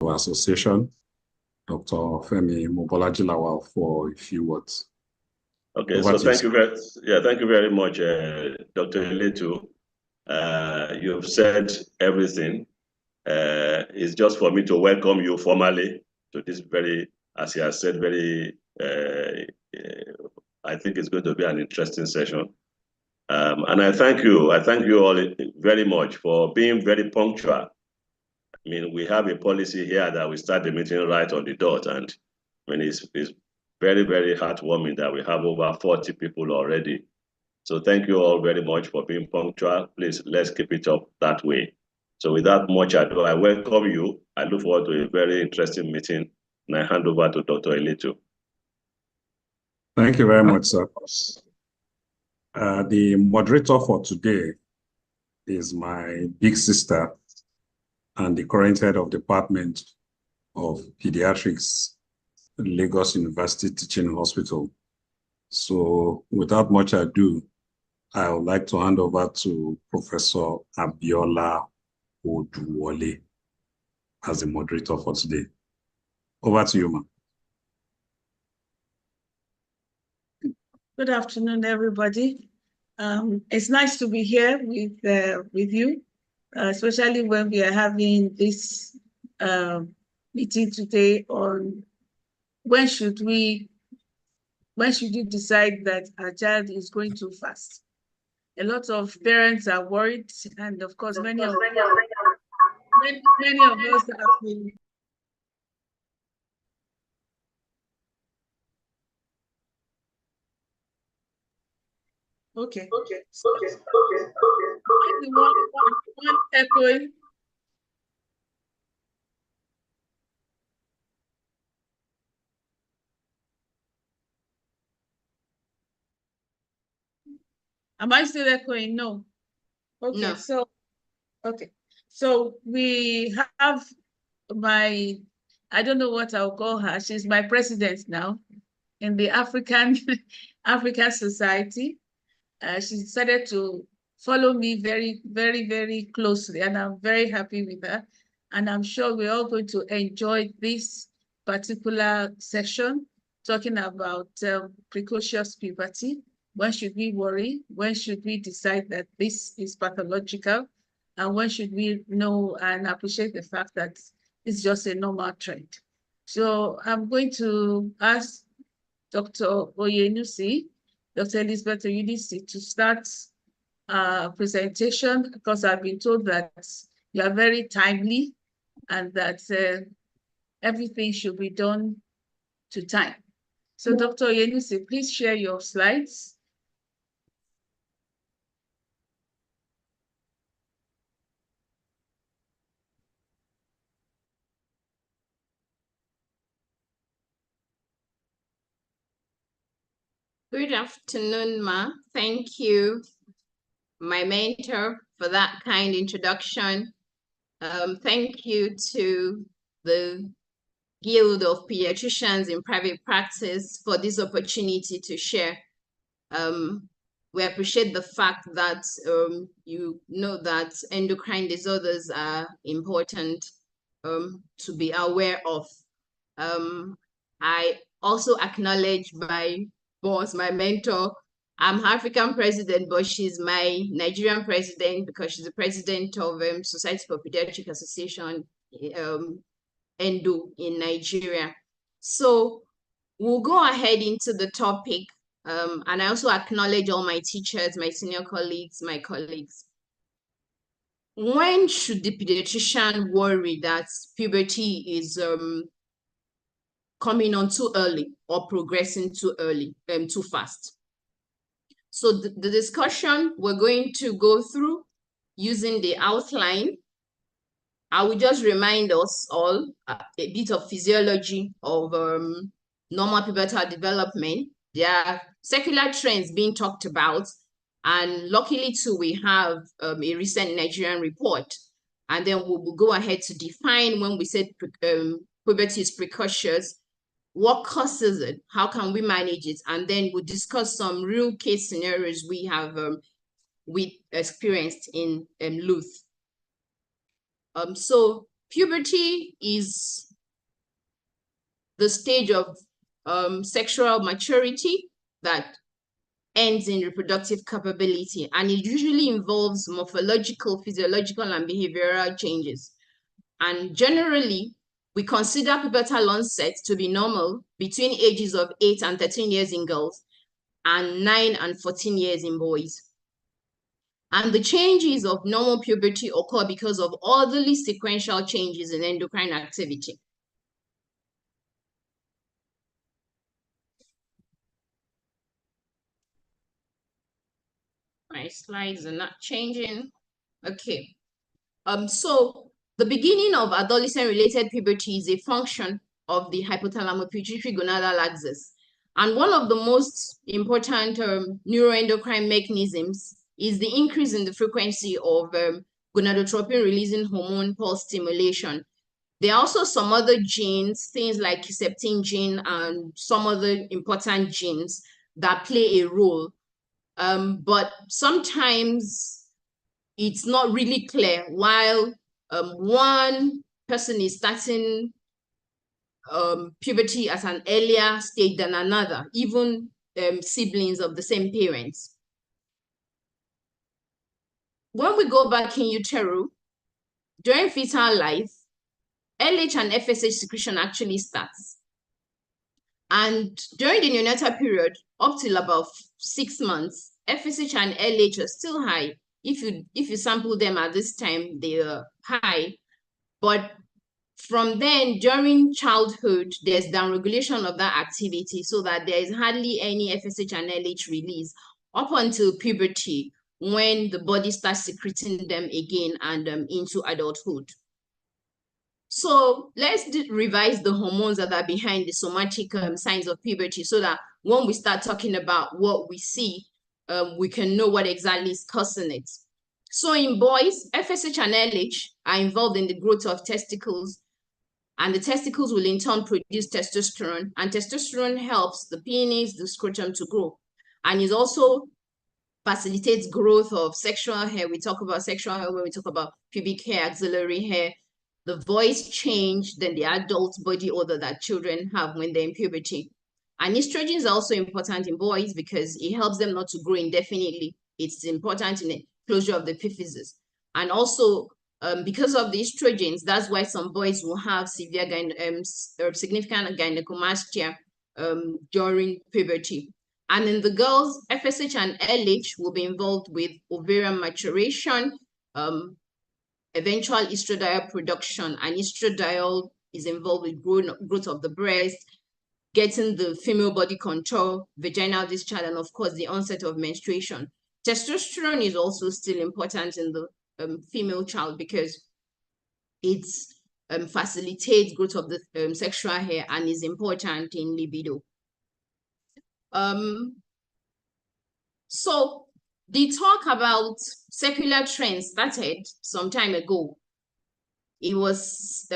our association, Dr. Femi Mobolaji-Lawal, for a few words. Okay, so thank you very much, Dr. Eletu. You've said everything. It's just for me to welcome you formally to this very, as he has said, very, I think it's going to be an interesting session. And I thank you all very much for being very punctual. I mean, we have a policy here that we start the meeting right on the dot, and I mean, it's very, very heartwarming that we have over 40 people already. So thank you all very much for being punctual. Please, let's keep it up that way. So without much ado, I welcome you. I look forward to a very interesting meeting, and I hand over to Dr. Eletu. Thank you very much, sir. The moderator for today is my big sister and the current head of Department of Pediatrics, Lagos University Teaching Hospital. So without much ado, I would like to hand over to Professor Abiola Oduwole as the moderator for today. Over to you, ma'am. Good afternoon, everybody. It's nice to be here with you, especially when we are having this meeting today on when should you decide that a child is going too fast. A lot of parents are worried, and of course, many of us have been. Okay. One echoing. Am I still echoing? No. Okay, no. So we have I don't know what I'll call her. She's my president now in the African Society. She decided to follow me very, very, very closely, and I'm very happy with her. And I'm sure we're all going to enjoy this particular session, talking about precocious puberty. When should we worry? When should we decide that this is pathological? And when should we know and appreciate the fact that it's just a normal trend? So I'm going to ask Dr. Oyenusi, Dr. Elizabeth E Oyenusi, to start a presentation, because I've been told that you are very timely and that everything should be done to time. So Dr. Oyenusi, please share your slides. Good afternoon, Ma. Thank you, my mentor, for that kind introduction. Thank you to the Guild of Pediatricians in Private Practice for this opportunity to share. We appreciate the fact that you know that endocrine disorders are important to be aware of. I also acknowledge my boss, my mentor. I'm African president, but she's my Nigerian president because she's the president of Society for Pediatric Association, ENDO, in Nigeria. So we'll go ahead into the topic. And I also acknowledge all my teachers, my senior colleagues, my colleagues. When should the pediatrician worry that puberty is coming on too early or progressing too early, too fast? So the discussion we're going to go through using the outline, I will just remind us all a bit of physiology of normal pubertal development. There are secular trends being talked about, and luckily too, we have a recent Nigerian report. And then we'll go ahead to define when we said puberty is precocious, what causes it, how can we manage it, and then we'll discuss some real case scenarios we have experienced in Luth. So puberty is the stage of sexual maturity that ends in reproductive capability, and it usually involves morphological, physiological, and behavioral changes. And generally, we consider pubertal onset to be normal between ages of 8 and 13 years in girls and 9 and 14 years in boys. And the changes of normal puberty occur because of orderly sequential changes in endocrine activity. My slides are not changing. Okay. So the beginning of adolescent-related puberty is a function of the hypothalamo-pituitary gonadal axis. And one of the most important neuroendocrine mechanisms is the increase in the frequency of gonadotropin-releasing hormone pulse stimulation. There are also some other genes, things like Herceptin gene and some other important genes that play a role. But sometimes it's not really clear while one person is starting puberty at an earlier stage than another, even siblings of the same parents. When we go back in utero, during fetal life, LH and FSH secretion actually starts. And during the neonatal period, up till about 6 months, FSH and LH are still high. If you sample them at this time, they are high. But from then, during childhood, there's downregulation of that activity so that there is hardly any FSH and LH release up until puberty, when the body starts secreting them again and into adulthood. So let's revise the hormones that are behind the somatic signs of puberty so that when we start talking about what we see, we can know what exactly is causing it. So in boys, FSH and LH are involved in the growth of testicles, and the testicles will in turn produce testosterone, and testosterone helps the penis, the scrotum to grow. And it also facilitates growth of sexual hair. We talk about sexual hair when we talk about pubic hair, axillary hair, the voice change, then the adult body odor that children have when they're in puberty. And estrogens are also important in boys because it helps them not to grow indefinitely. It's important in the closure of the epiphysis. And also, because of the estrogens, that's why some boys will have severe significant gynecomastia during puberty. And in the girls, FSH and LH will be involved with ovarian maturation, eventual estradiol production, and estradiol is involved with growth of the breast, getting the female body control, vaginal discharge, and of course the onset of menstruation. Testosterone is also still important in the female child because it facilitates growth of the sexual hair and is important in libido. So the talk about secular trends started some time ago. It was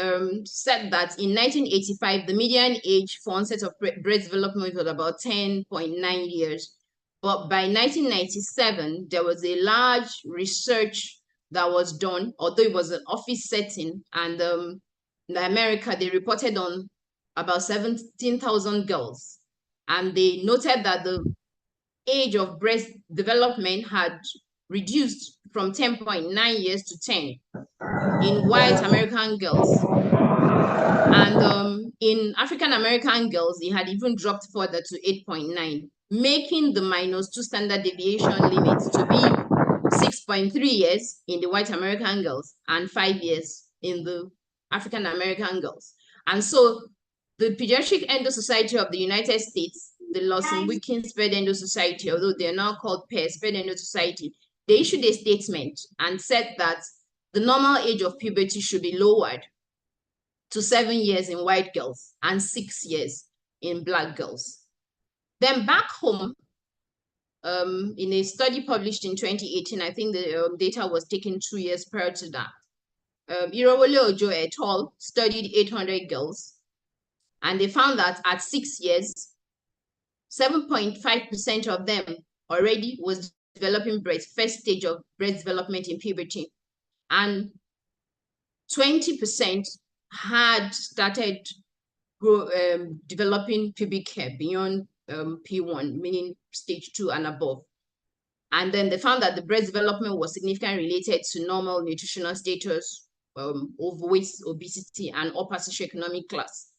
said that in 1985, the median age for onset of breast development was about 10.9 years. But by 1997, there was a large research that was done, although it was an office setting, and in America, they reported on about 17,000 girls. And they noted that the age of breast development had reduced from 10.9 years to 10 in white American girls. And in African American girls, it had even dropped further to 8.9, making the -2 standard deviation limits to be 6.3 years in the white American girls and 5 years in the African American girls. And so the Pediatric Endo Society of the United States, the Lawson-Wilkins Ped Endo Society, although they're now called PES, Ped Endo Society, they issued a statement and said that the normal age of puberty should be lowered to 7 years in white girls and 6 years in Black girls. Then back home, in a study published in 2018, I think the data was taken 2 years prior to that. Irowole Ojo et al. Studied 800 girls, and they found that at 6 years, 7.5% of them already was developing first stage of breast development in puberty, and 20% had started developing pubic hair beyond P1, meaning stage 2 and above. And then they found that the breast development was significantly related to normal nutritional status, overweight, obesity, and upper socioeconomic class.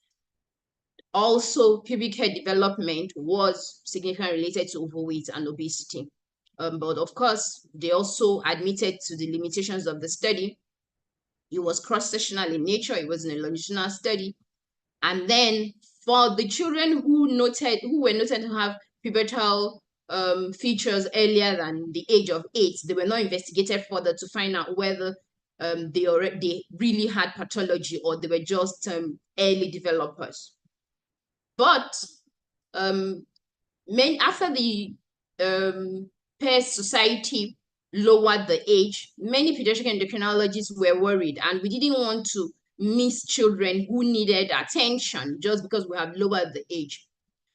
Also, pubic hair development was significantly related to overweight and obesity. But of course, they also admitted to the limitations of the study. It was cross-sectional in nature. It was a longitudinal study. And then for the children who were noted to have pubertal features earlier than the age of 8, they were not investigated further to find out whether they really had pathology or they were just early developers. But after the PES Society lowered the age, many pediatric endocrinologists were worried, and we didn't want to miss children who needed attention just because we have lowered the age.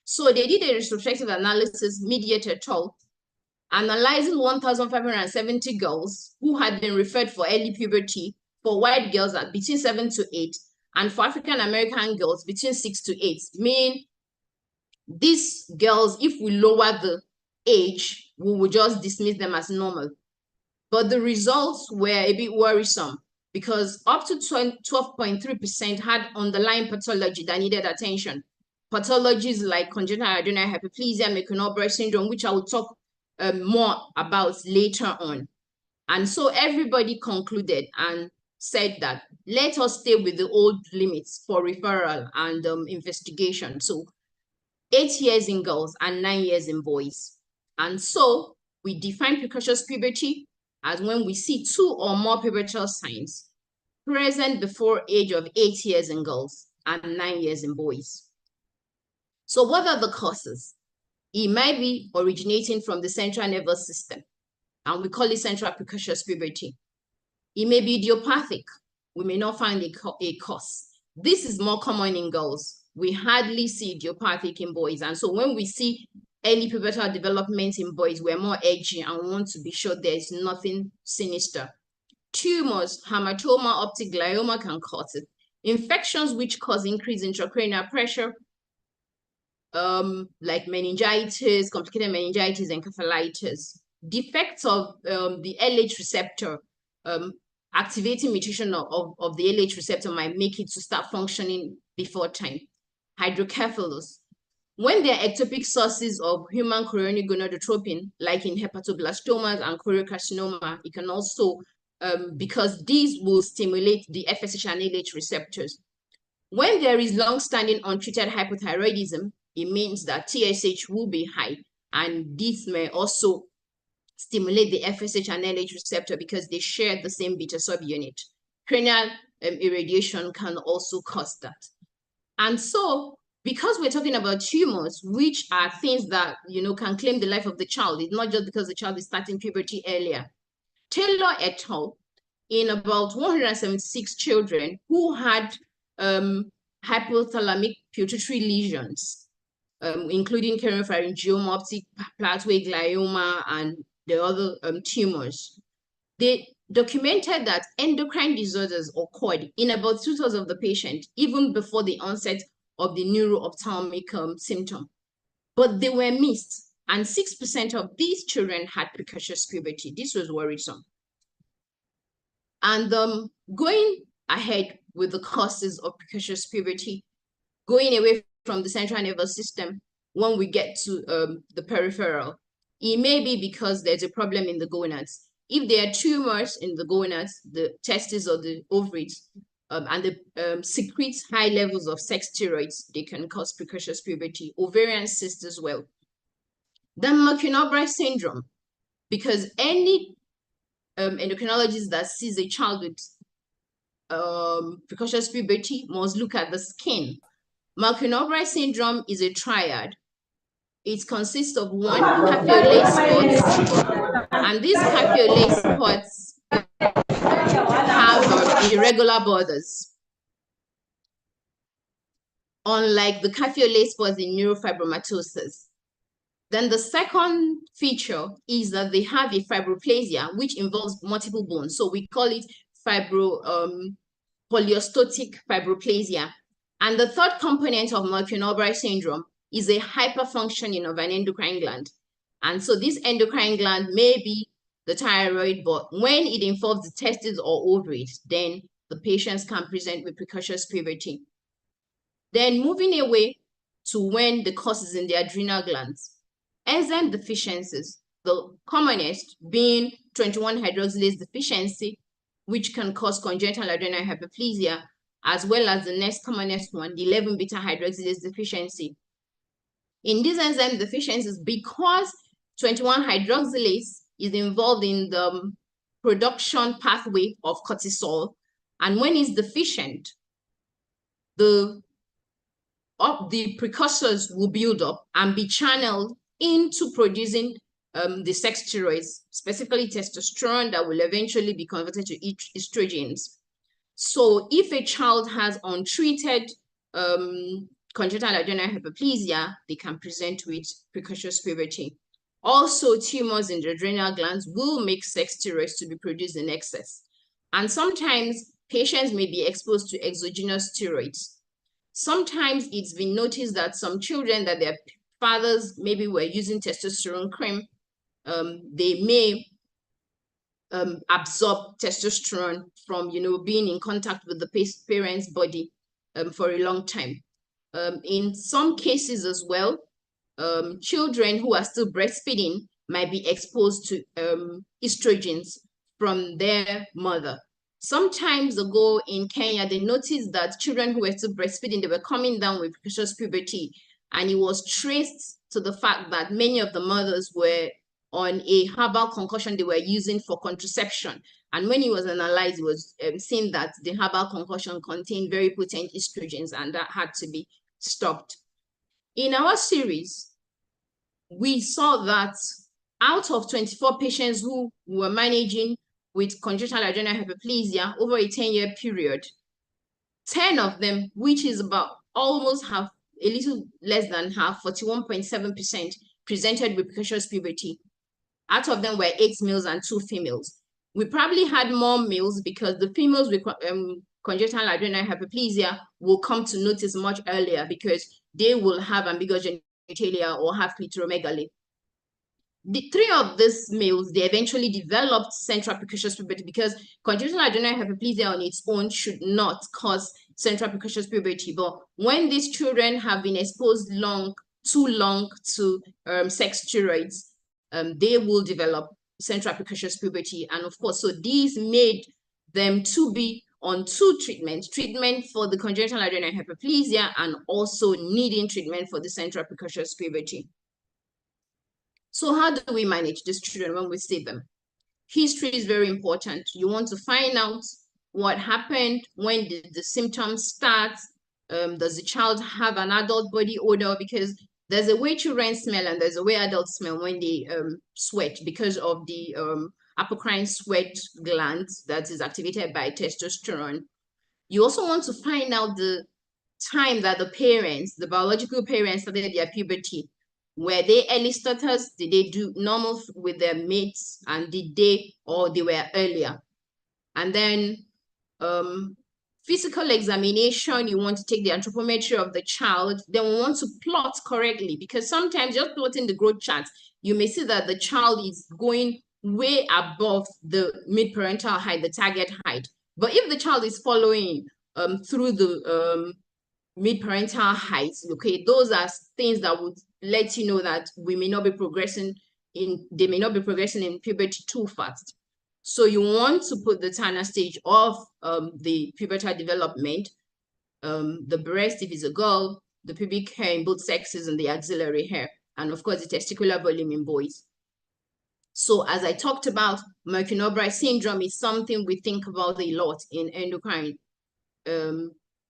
So they did a retrospective analysis, Mediate et al., analyzing 1,570 girls who had been referred for early puberty for white girls at between 7 to 8, and for African American girls between 6 to 8, meaning these girls, if we lower the age, we will just dismiss them as normal. But the results were a bit worrisome because up to 12.3% had underlying pathology that needed attention. Pathologies like congenital adrenal hyperplasia, Meckel-Breast syndrome, which I will talk more about later on. And so everybody concluded and said that let us stay with the old limits for referral and investigation. So 8 years in girls and 9 years in boys. And so we define precocious puberty as when we see 2 or more pubertal signs present before age of 8 years in girls and 9 years in boys. So what are the causes? It might be originating from the central nervous system, and we call it central precocious puberty. It may be idiopathic. We may not find a cause. This is more common in girls. We hardly see idiopathic in boys. And so when we see early pubertal development in boys, we're more edgy and we want to be sure there's nothing sinister. Tumors, hematoma, optic glioma can cause it. Infections which cause increased intracranial pressure, like meningitis, complicated meningitis, encephalitis. Defects of the LH receptor, activating mutation of the LH receptor might make it to start functioning before time. Hydrocephalus. When there are ectopic sources of human chorionic gonadotropin, like in hepatoblastomas and choriocarcinoma, it can also, because these will stimulate the FSH and LH receptors. When there is long-standing untreated hypothyroidism, it means that TSH will be high, and this may also stimulate the FSH and LH receptor because they share the same beta subunit. Cranial irradiation can also cause that. And so, because we're talking about tumors, which are things that, can claim the life of the child, it's not just because the child is starting puberty earlier. Taylor et al., in about 176 children who had hypothalamic pituitary lesions, including pharyngioma, optic pathway glioma, and the other tumors, they documented that endocrine disorders occurred in about 2/3 of the patient, even before the onset of the neuroophthalmic symptom. But they were missed, and 6% of these children had precocious puberty. This was worrisome. And going ahead with the causes of precocious puberty, going away from the central nervous system, when we get to the peripheral, it may be because there's a problem in the gonads. If there are tumors in the gonads, the testes or the ovaries, and they secrete high levels of sex steroids, they can cause precocious puberty. Ovarian cysts as well. Then Meckel-Breast syndrome, because any endocrinologist that sees a child with precocious puberty must look at the skin. Meckel-Breast syndrome is a triad. It consists of 1, capiolate spots, and these capiolate spots have irregular borders, unlike the capiolate spots in neurofibromatosis. Then the second feature is that they have a fibroplasia, which involves multiple bones. So we call it polyostotic fibroplasia. And the third component of Merkel-Albright syndrome is a hyperfunctioning of an endocrine gland. And so this endocrine gland may be the thyroid, but when it involves the testes or ovaries, then the patients can present with precocious puberty. Then moving away to when the cause is in the adrenal glands. Enzyme deficiencies, the commonest being 21-hydroxylase deficiency, which can cause congenital adrenal hyperplasia, as well as the next commonest one, the 11-beta-hydroxylase deficiency. In these enzyme deficiencies, because 21-hydroxylase is involved in the production pathway of cortisol, and when it's deficient, the precursors will build up and be channeled into producing the sex steroids, specifically testosterone, that will eventually be converted to estrogens. So if a child has untreated congenital adrenal hyperplasia, they can present with precocious puberty. Also, tumors in the adrenal glands will make sex steroids to be produced in excess. And sometimes patients may be exposed to exogenous steroids. Sometimes it's been noticed that some children that their fathers maybe were using testosterone cream, they may absorb testosterone from, being in contact with the parent's body for a long time. In some cases as well, children who are still breastfeeding might be exposed to estrogens from their mother. Sometimes ago in Kenya, they noticed that children who were still breastfeeding, they were coming down with precocious puberty, and it was traced to the fact that many of the mothers were on a herbal concoction they were using for contraception. And when it was analyzed, it was seen that the herbal concoction contained very potent estrogens, and that had to be stopped. In our series, we saw that out of 24 patients who were managing with congenital adrenal hyperplasia over a 10-year period, 10 of them, which is about almost half, a little less than half, 41.7%, presented with precocious puberty. Out of them were 8 males and 2 females. We probably had more males because the females with congenital adrenal hyperplasia will come to notice much earlier because they will have ambiguous genitalia or have clitoromegaly. The 3 of these males, they eventually developed central precocious puberty because congenital adrenal hyperplasia on its own should not cause central precocious puberty. But when these children have been exposed too long to sex steroids, they will develop central precocious puberty. And of course, so these made them to be on 2 treatments, treatment for the congenital adrenal hyperplasia and also needing treatment for the central precocious puberty. So how do we manage these children when we see them? History is very important. You want to find out what happened, when did the symptoms start, does the child have an adult body odor, because there's a way children smell and there's a way adults smell when they sweat because of the apocrine sweat gland that is activated by testosterone. You also want to find out the time that the parents, the biological parents, started their puberty. Were they early starters? Did they do normal with their mates? And did they, or they were earlier? And then physical examination, you want to take the anthropometry of the child. Then we want to plot correctly, because sometimes just plotting the growth charts, you may see that the child is going way above the mid-parental height, the target height. But if the child is following through the mid-parental height, okay, those are things that would let you know that we may not be progressing they may not be progressing in puberty too fast. So you want to put the Turner stage of the pubertal development, the breast if it's a girl, the pubic hair in both sexes, and the axillary hair, and of course the testicular volume in boys. So as I talked about, Merkel-Albright syndrome is something we think about a lot in endocrine.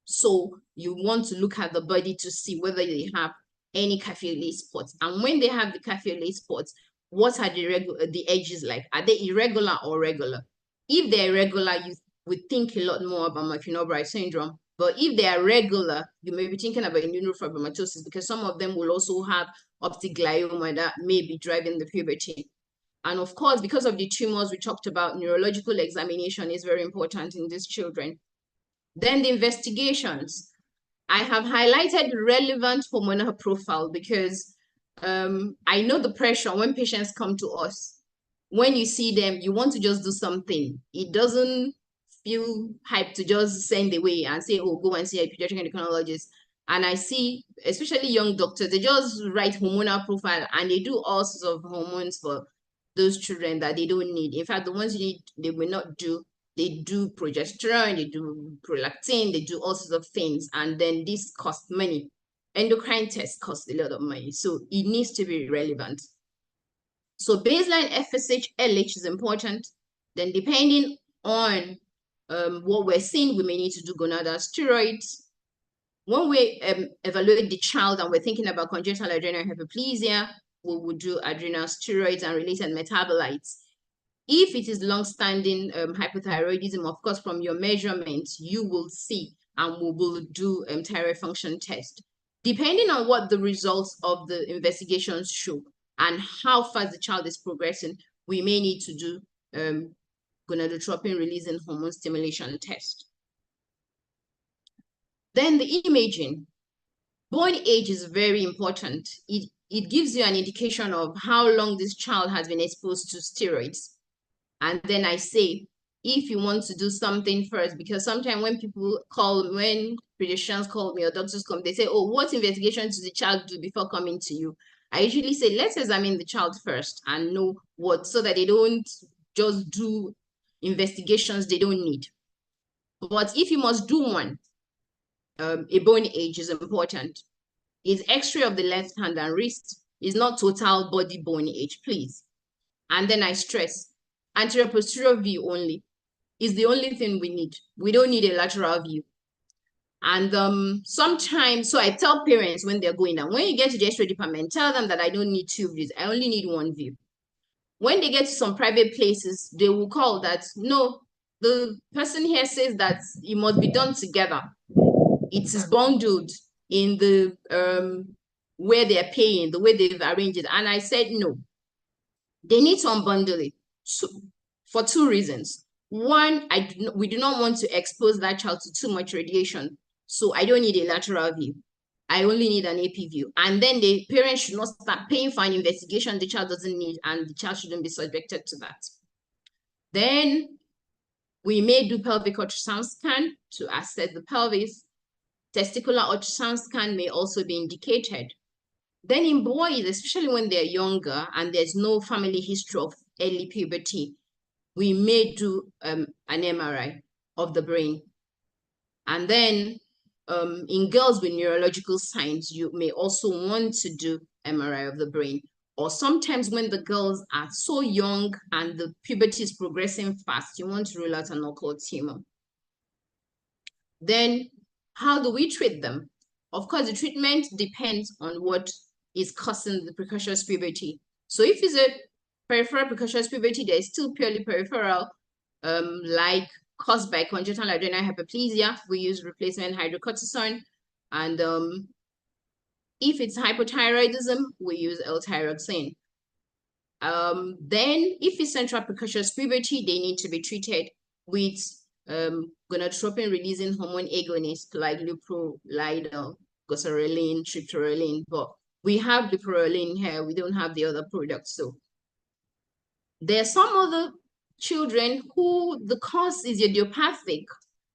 So you want to look at the body to see whether they have any cafe-au-lait spots. And when they have the cafe-au-lait spots, what are the edges like? Are they irregular or regular? If they're irregular, you would think a lot more about Merkel-Albright syndrome. But if they are regular, you may be thinking about neurofibromatosis, because some of them will also have optic glioma that may be driving the puberty. And of course, because of the tumors we talked about, neurological examination is very important in these children. Then the investigations. I have highlighted relevant hormonal profile because I know the pressure when patients come to us. When you see them, you want to just do something. It doesn't feel hyped to just send away and say, oh, go and see a pediatric endocrinologist. And I see, especially young doctors, they just write hormonal profile and they do all sorts of hormones for those children that they don't need. In fact, the ones you need, they will not do. They do progesterone, they do prolactin, they do all sorts of things. And then this costs money. Endocrine tests cost a lot of money. So it needs to be relevant. So baseline FSH, LH is important. Then depending on what we're seeing, we may need to do gonadal steroids. When we evaluate the child and we're thinking about congenital adrenal hyperplasia, we would do adrenal steroids and related metabolites. If it is long-standing hypothyroidism, of course, from your measurements, you will see, and we will do thyroid function test. Depending on what the results of the investigations show and how fast the child is progressing, we may need to do gonadotropin-releasing hormone stimulation test. Then the imaging. Born age is very important. It gives you an indication of how long this child has been exposed to steroids. And then I say, if you want to do something first, because sometimes when people call, when pediatricians call me or doctors come, they say, oh, what investigation does the child do before coming to you? I usually say, let's examine the child first and know what, so that they don't just do investigations they don't need. But if you must do one, a bone age is important. Is X-ray of the left hand and wrist, is not total body bone age, please. And then I stress, anterior posterior view only is the only thing we need. We don't need a lateral view. And sometimes, so I tell parents when they're going down, when you get to the X-ray department, tell them that I don't need 2 views. I only need 1 view. When they get to some private places, they will call that, no, the person here says that it must be done together. It is bundled in the where they're paying, the way they've arranged it. And I said, no, they need to unbundle it. So, for 2 reasons. One, we do not want to expose that child to too much radiation. So I don't need a lateral view. I only need an AP view. And then the parents should not start paying for an investigation the child doesn't need, and the child shouldn't be subjected to that. Then we may do pelvic ultrasound scan to assess the pelvis. Testicular ultrasound scan may also be indicated. Then in boys, especially when they're younger and there's no family history of early puberty, we may do an MRI of the brain. And then in girls with neurological signs, you may also want to do MRI of the brain. Or sometimes when the girls are so young and the puberty is progressing fast, you want to rule out an occult tumor. Then how do we treat them? Of course, the treatment depends on what is causing the precocious puberty. So if it's a peripheral precocious puberty, there is still purely peripheral, like caused by congenital adrenal hyperplasia, we use replacement hydrocortisone. And if it's hypothyroidism, we use L-thyroxine. Then if it's central precocious puberty, they need to be treated with gonadotropin releasing hormone agonists like leuprolidine, goserelin, triptorelin. But we have leuprolidine here, we don't have the other products. So there are some other children who the cause is idiopathic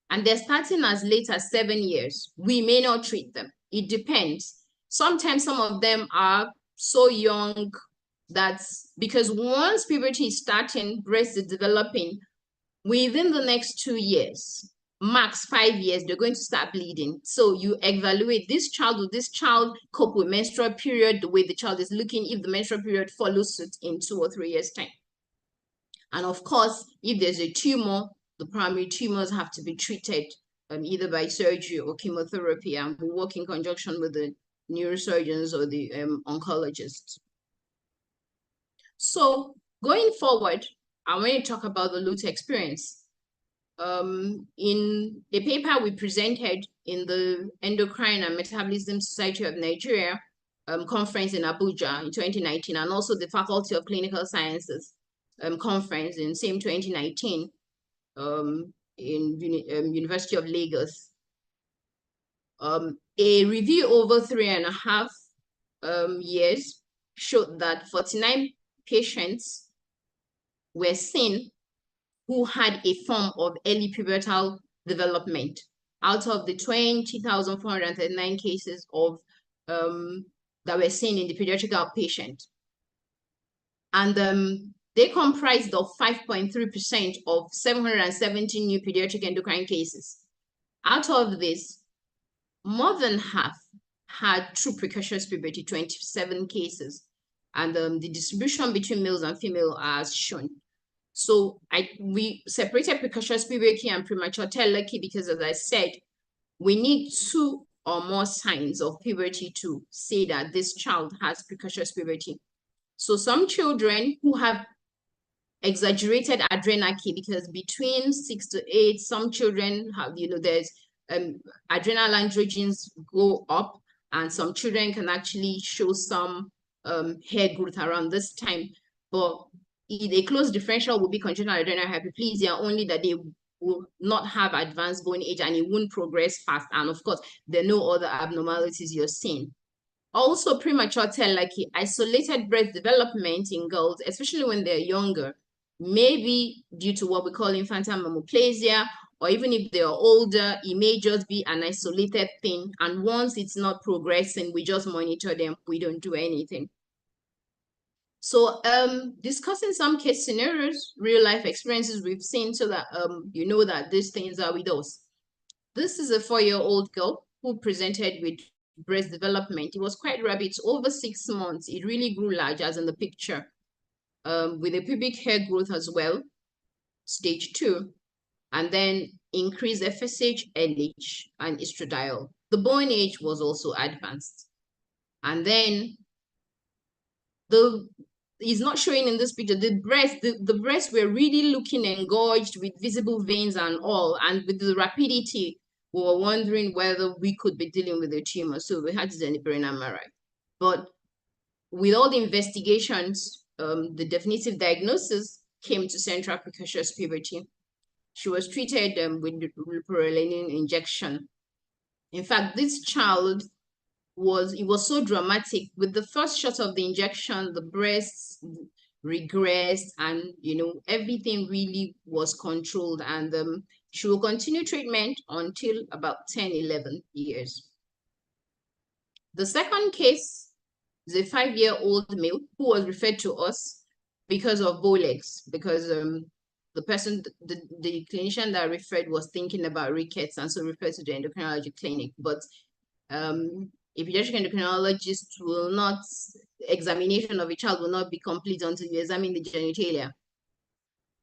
and they're starting as late as 7 years. We may not treat them. It depends. Sometimes some of them are so young that's because once puberty is starting, breast is developing, within the next 2 years, max 5 years, they're going to start bleeding. So you evaluate this child, will this child cope with menstrual period the way the child is looking if the menstrual period follows suit in 2 or 3 years' time. And of course, if there's a tumor, the primary tumors have to be treated either by surgery or chemotherapy, and we work in conjunction with the neurosurgeons or the oncologists. So going forward, I want to talk about the LUTE experience. In a paper we presented in the Endocrine and Metabolism Society of Nigeria conference in Abuja in 2019, and also the Faculty of Clinical Sciences conference in same 2019 in University of Lagos. A review over 3.5 years showed that 49 patients were seen who had a form of early pubertal development out of the 20,439 cases of that were seen in the pediatric outpatient. And they comprised of 5.3% of 770 new pediatric endocrine cases. Out of this, more than half had true precocious puberty, 27 cases. And the distribution between males and female as shown. So we separated precocious puberty and premature telechy because, as I said, we need 2 or more signs of puberty to say that this child has precocious puberty. So some children who have exaggerated adrenal key, because between 6 to 8, some children have, there's adrenal androgens go up, and some children can actually show some hair growth around this time. But a close differential will be congenital adrenal hyperplasia, only that they will not have advanced bone age and it won't progress fast. And of course, there are no other abnormalities you're seeing. Also, premature telechy, isolated breast development in girls, especially when they're younger, maybe due to what we call infantile mammoplasia, or even if they are older, it may just be an isolated thing. And once it's not progressing, we just monitor them. We don't do anything. So discussing some case scenarios, real life experiences we've seen, so that you know that these things are with us. This is a 4-year-old girl who presented with breast development. It was quite rapid. It's over 6 months. It really grew large, as in the picture, with a pubic hair growth as well, stage 2, and then increased FSH, LH, and estradiol. The bone age was also advanced. And then is not showing in this picture, the breasts were really looking engorged with visible veins and all, and with the rapidity, we were wondering whether we could be dealing with a tumor, so we had to do an MRI. But with all the investigations, the definitive diagnosis came to central precocious puberty. She was treated with leuprolene injection. In fact, this child was so dramatic. With the first shot of the injection, the breasts regressed, and everything really was controlled, and she will continue treatment until about 10-11 years. The second case is a 5-year-old male who was referred to us because of bow legs, because the person, the clinician that referred was thinking about rickets, and so referred to the endocrinology clinic. But a pediatric endocrinologist will not, examination of a child will not be complete until you examine the genitalia.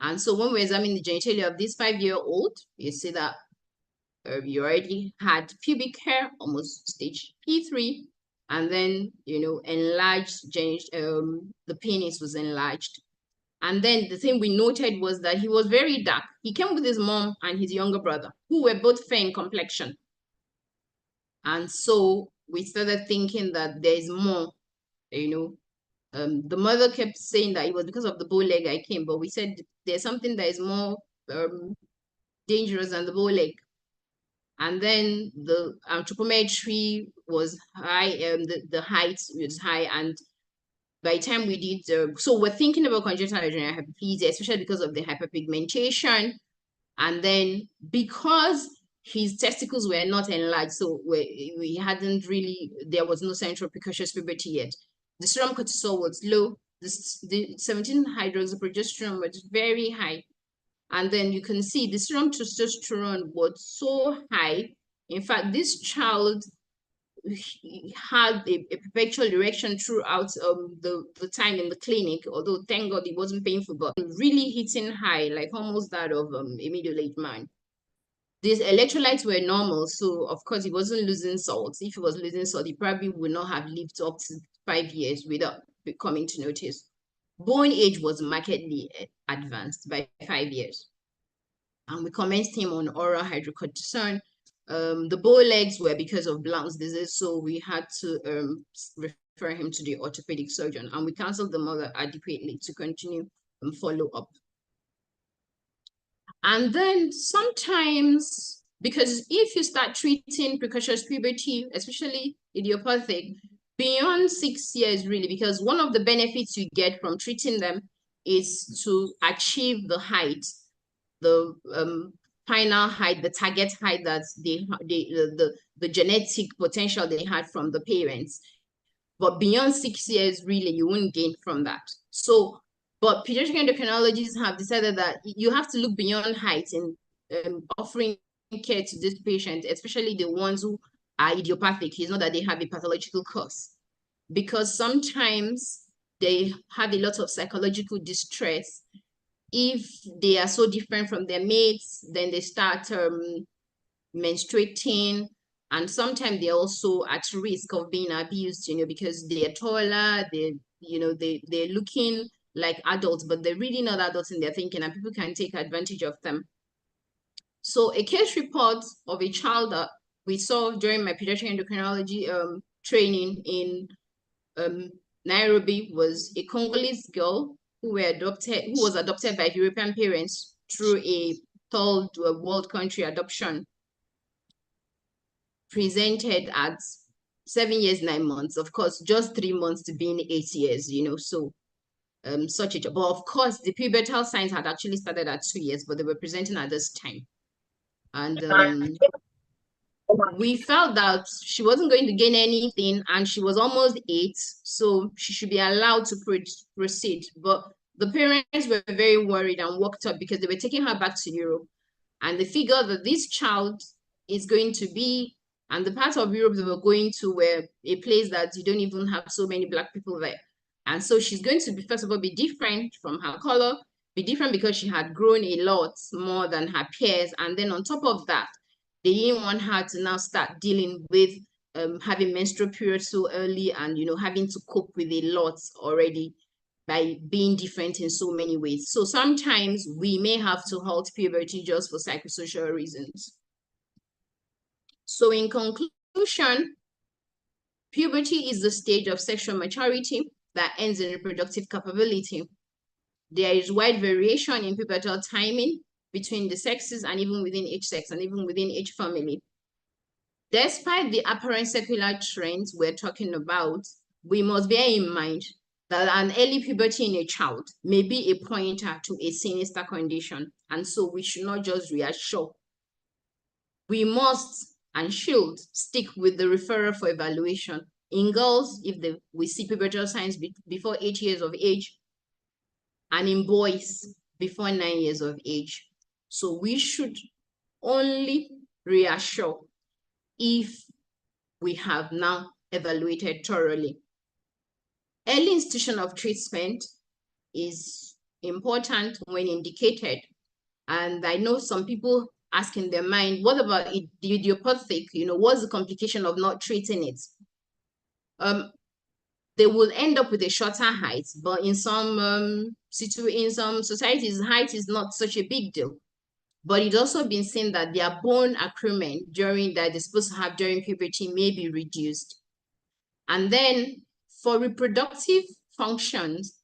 And so when we examine the genitalia of this 5-year-old, you see that you already had pubic hair, almost stage P3, and then, enlarged, the penis was enlarged. And then the thing we noted was that he was very dark. He came with his mom and his younger brother, who were both fair in complexion. And so we started thinking that there is more, the mother kept saying that it was because of the bow leg I came, but we said there's something that is more dangerous than the bow leg. And then the anthropometry was high, the height was high, and by the time we did, so we're thinking about congenital adrenal hyperplasia, especially because of the hyperpigmentation, and then because his testicles were not enlarged, so we hadn't really, there was no central precocious puberty yet. The serum cortisol was low. The 17-hydroxyprogesterone was very high. And then you can see the serum testosterone was so high. In fact, this child had a perpetual erection throughout the time in the clinic, although thank God it wasn't painful, but really hitting high, like almost that of a middle-aged man. These electrolytes were normal, so of course he wasn't losing salt. If he was losing salt, he probably would not have lived up to 5 years without coming to notice. Bone age was markedly advanced by 5 years. And we commenced him on oral hydrocortisone. The bow legs were because of Blount's disease, so we had to refer him to the orthopedic surgeon, and we counseled the mother adequately to continue and follow up. And then sometimes Because if you start treating precocious puberty, especially idiopathic, beyond 6 years, really, because one of the benefits you get from treating them is to achieve the height, the final height, the target height that the genetic potential they had from the parents. But beyond 6 years, really, you won't gain from that. So, but pediatric endocrinologists have decided that you have to look beyond height in offering care to this patient, especially the ones who are idiopathic. It's not that they have a pathological cause, because sometimes they have a lot of psychological distress. If they are so different from their mates, then they start menstruating, and sometimes they're also at risk of being abused, you know, because they're taller, they're looking like adults, but they're really not adults in their thinking, and people can take advantage of them. So a case report of a child that we saw during my pediatric endocrinology training in Nairobi was a Congolese girl who was adopted by European parents through a third world country adoption. Presented at 7 years, 9 months, of course, just 3 months to being 8 years, you know, so such a, but of course, the pubertal signs had actually started at 2 years, but they were presenting at this time. And we felt that she wasn't going to gain anything, and she was almost 8, so she should be allowed to proceed. But the parents were very worried and worked up because they were taking her back to Europe, and they figured that this child is going to be, and the part of Europe they were going to were a place that you don't even have so many Black people there. And so she's going to be, first of all, be different from her color, be different because she had grown a lot more than her peers. And then on top of that, they didn't want her to now start dealing with having menstrual periods so early and, you know, having to cope with a lot already by being different in so many ways. So sometimes we may have to halt puberty just for psychosocial reasons. So in conclusion, puberty is the stage of sexual maturity that ends in reproductive capability. There is wide variation in pubertal timing between the sexes and even within each sex and even within each family. Despite the apparent secular trends we're talking about, we must bear in mind that an early puberty in a child may be a pointer to a sinister condition, and so we should not just reassure. We must and should stick with the referral for evaluation. In girls, if we see pubertal signs before 8 years of age, and in boys before 9 years of age. So we should only reassure if we have now evaluated thoroughly. Early institution of treatment is important when indicated. And I know some people ask in their mind, what about the idiopathic? You know, what's the complication of not treating it? They will end up with a shorter height, but in some societies, height is not such a big deal. But it's also been seen that their bone accruement that they're supposed to have during puberty may be reduced. And then for reproductive functions,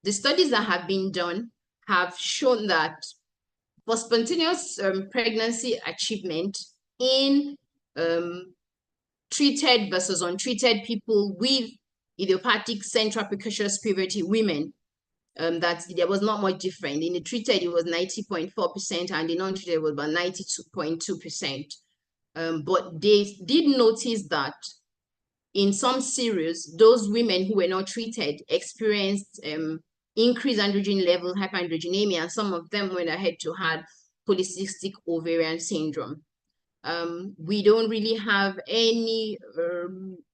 the studies that have been done have shown that for spontaneous pregnancy achievement in treated versus untreated people with idiopathic central precocious puberty women, that there was not much different. In the treated, it was 90.4%, and the non-treated was about 92.2%. But they did notice that in some series, those women who were not treated experienced increased androgen level, hyperandrogenemia, and some of them went ahead to have polycystic ovarian syndrome. We don't really have any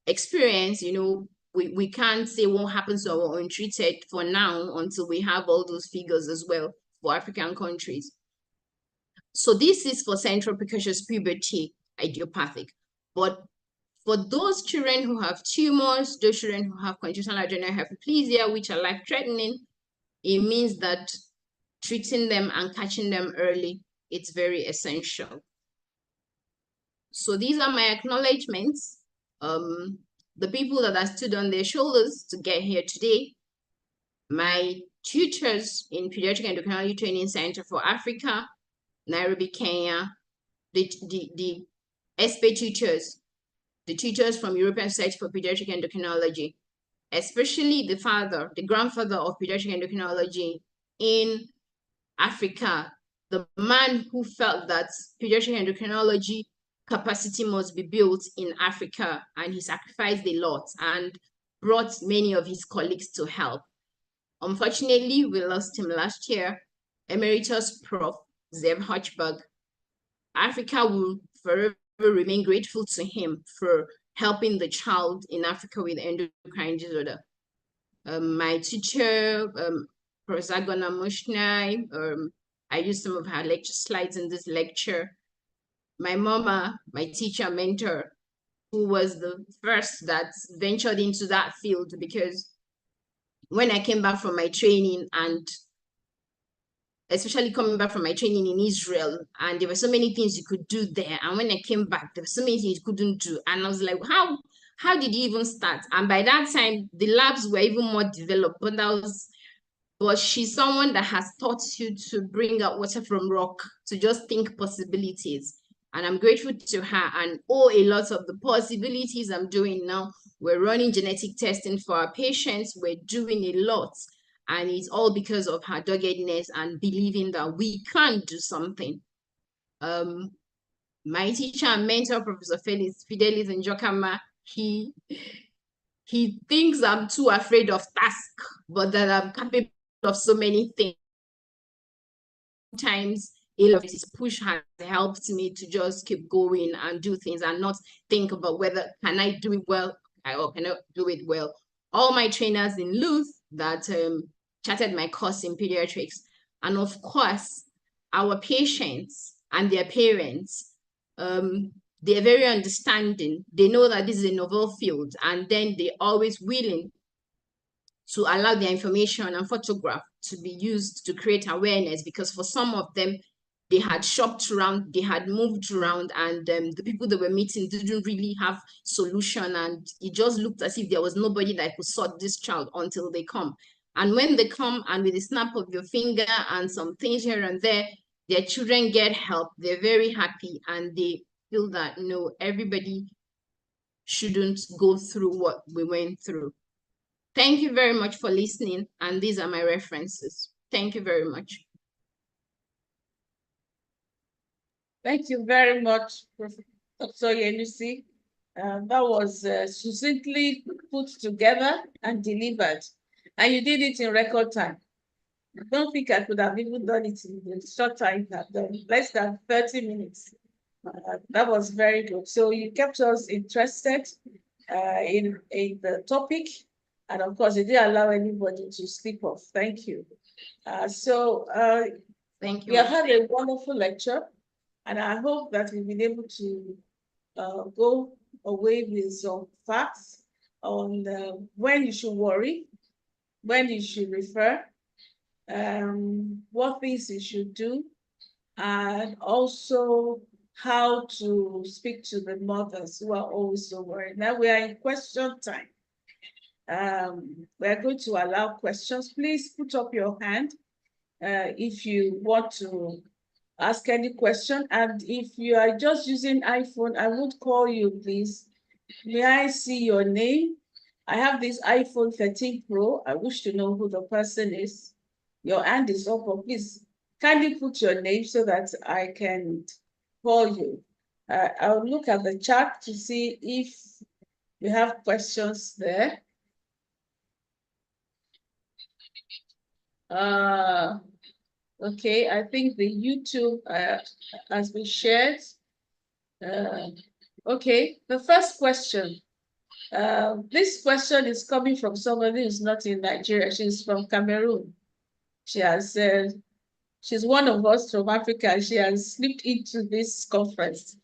experience, you know, we can't say what happens to our untreated for now until we have all those figures as well for African countries. So this is for central precocious puberty, idiopathic. But for those children who have tumors, those children who have congenital adrenal hyperplasia, which are life-threatening, it means that treating them and catching them early, it's very essential. So these are my acknowledgements. The people that I stood on their shoulders to get here today, my tutors in Pediatric Endocrinology Training Center for Africa, Nairobi, Kenya, the SP tutors, the tutors from European Society for Pediatric Endocrinology, especially the grandfather of pediatric endocrinology in Africa, the man who felt that pediatric endocrinology capacity must be built in Africa, and he sacrificed a lot and brought many of his colleagues to help. Unfortunately, we lost him last year. Emeritus Prof. Zev Hochberg. Africa will forever remain grateful to him for helping the child in Africa with endocrine disorder. My teacher, Professor Gona Mushnai, I used some of her lecture slides in this lecture. My mama, my teacher, mentor, who was the first that ventured into that field, because when I came back from my training, and especially coming back from my training in Israel, and there were so many things you could do there. And when I came back, there were so many things you couldn't do. And I was like, how did you even start? And by that time, the labs were even more developed, but she's someone that has taught you to bring out water from rock, to just think possibilities. And I'm grateful to her. And a lot of the possibilities I'm doing now, we're running genetic testing for our patients. We're doing a lot. And it's all because of her doggedness and believing that we can do something. My teacher and mentor, Professor Fidelis Njokama, he thinks I'm too afraid of task, but that I'm capable of so many things. Sometimes his push has helped me to just keep going and do things and not think about whether can I do it well or cannot do it well. All my trainers in Luth that charted my course in pediatrics, and of course our patients and their parents, they're very understanding. They know that this is a novel field, and then they're always willing to allow their information and photograph to be used to create awareness, because for some of them, they had shopped around, they had moved around, and the people they were meeting didn't really have solution, and it just looked as if there was nobody that could sort this child until they come. And when they come, and with a snap of your finger and some things here and there, their children get help, they're very happy, and they feel that, no, everybody shouldn't go through what we went through. Thank you very much for listening, and these are my references. Thank you very much. Thank you very much, Professor Oyenusi. That was succinctly put together and delivered, and you did it in record time. I don't think I could have even done it in the short time I've done, less than 30 minutes. That was very good. So you kept us interested in the topic, and of course, you didn't allow anybody to sleep off. Thank you. Thank you. We have had a wonderful lecture, and I hope that we've been able to go away with some facts on when you should worry, when you should refer, what things you should do, and also how to speak to the mothers who are always so worried. Now we are in question time. We are going to allow questions. Please put up your hand if you want to ask any question. And if you are just using iPhone, I would call you, please. May I see your name? I have this iPhone 13 Pro. I wish to know who the person is. Your hand is up, or please kindly put your name so that I can call you. I'll look at the chat to see if we have questions there. Okay, I think the YouTube has been shared. Okay, the first question. This question is coming from somebody who's not in Nigeria. She's from Cameroon. She has said, she's one of us from Africa. She has slipped into this conference.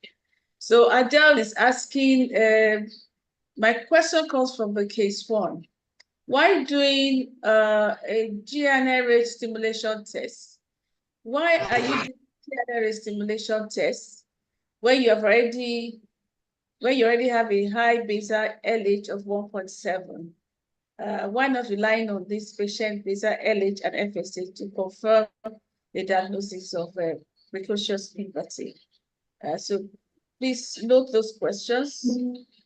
So Adele is asking, my question comes from the case one. Why doing a GNRH rate stimulation test? Why are you doing GNRH rate stimulation test when you already have a high beta LH of 1.7? Why not relying on this patient beta LH and FSH to confirm the diagnosis of precocious puberty? So please note those questions.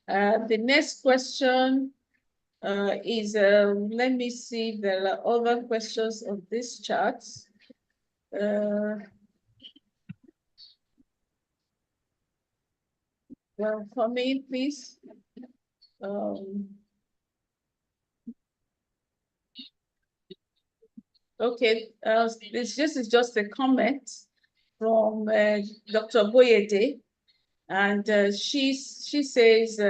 The next question is, let me see if there are other questions on this chart. Well, for me, please. Okay, this is just a comment from Dr. Boyede, and she says,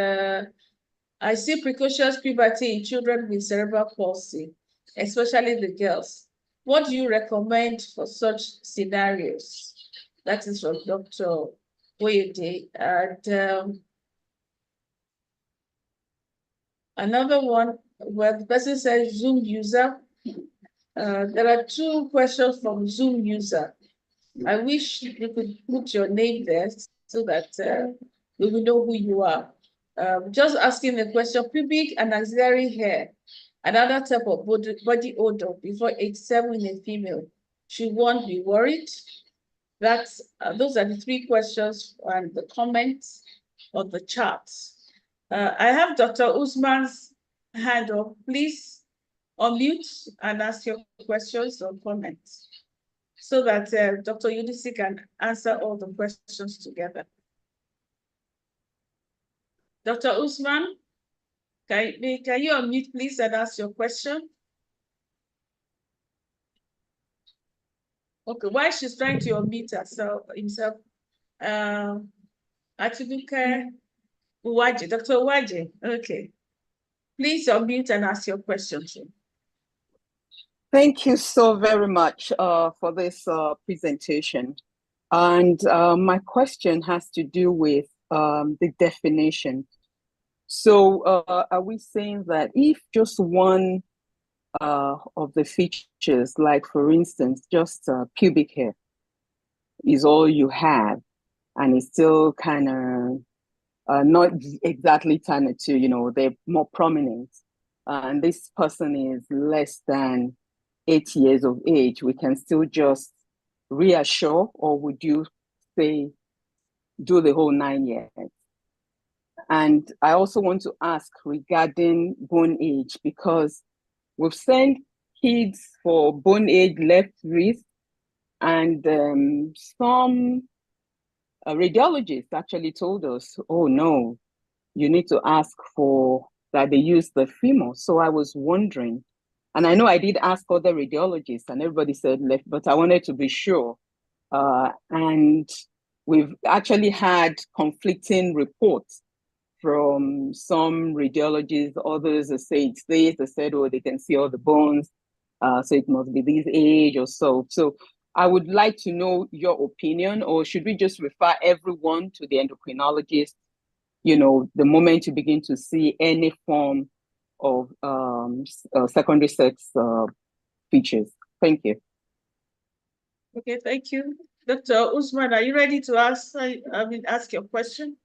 I see precocious puberty in children with cerebral palsy, especially the girls. What do you recommend for such scenarios? That is from Dr. Boyede. And another one where the person says Zoom user. There are two questions from Zoom user. I wish you could put your name there so that we will know who you are. Just asking the question, pubic and axillary hair, another type of body odor before age 7 in a female. Should one be worried? Those are the three questions and the comments on the chart. I have Dr. Usman's hand up. Please unmute and ask your questions or comments so that Dr. Oyenusi can answer all the questions together. Dr. Usman, can you unmute, please, and ask your question? Okay, while she's trying to unmute himself, Atinuke Uwaje, Dr. Uwaje, okay. Please unmute and ask your question. Thank you so very much for this presentation. And my question has to do with the definition. So are we saying that if just one of the features, like for instance, just pubic hair is all you have, and it's still kind of not exactly turned to, you know, they're more prominent, and this person is less than 8 years of age, we can still just reassure, or would you say do the whole 9 years? And I also want to ask regarding bone age, because we've sent kids for bone age left wrist, and some radiologists actually told us, oh no, you need to ask for that they use the femur. So I was wondering, and I know I did ask other radiologists and everybody said left, but I wanted to be sure. And we've actually had conflicting reports from some radiologists. Others say it's this, they said, oh, they can see all the bones, so it must be this age or so. So I would like to know your opinion, or should we just refer everyone to the endocrinologist, you know, the moment you begin to see any form of secondary sex features? Thank you. Okay, thank you. Dr. Usman, are you ready to ask your question?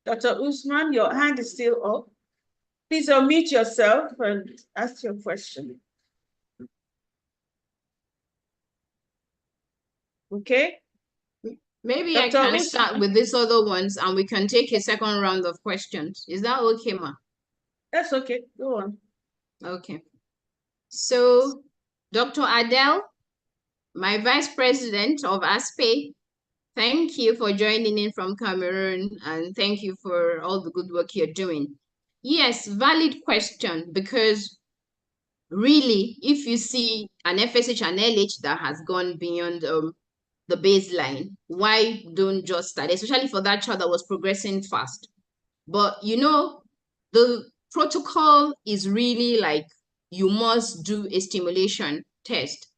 Dr. Usman, your hand is still up. Please unmute yourself and ask your question. Okay. Maybe Dr. I can Usman, start with these other ones and we can take a second round of questions. Is that okay, ma? That's okay. Go on. Okay. So, Dr. Adele, my Vice President of ASPE, thank you for joining in from Cameroon, and thank you for all the good work you're doing. Yes, valid question, because really, if you see an FSH and LH that has gone beyond the baseline, why don't just start, especially for that child that was progressing fast? But you know, the protocol is really like, you must do a stimulation test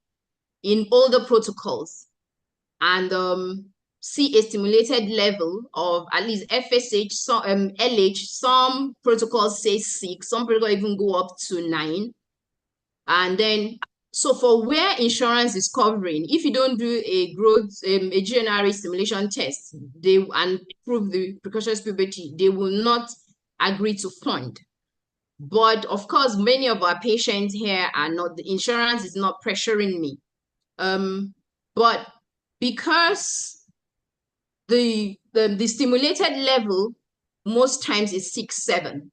in all the protocols and see a stimulated level of at least FSH, some LH, some protocols say 6, some protocols even go up to 9. And then, so for where insurance is covering, if you don't do a growth, a GNRH stimulation test, and prove the precocious puberty, they will not agree to fund. But of course, many of our patients here are not, the insurance is not pressuring me. But because the stimulated level most times is 6, 7.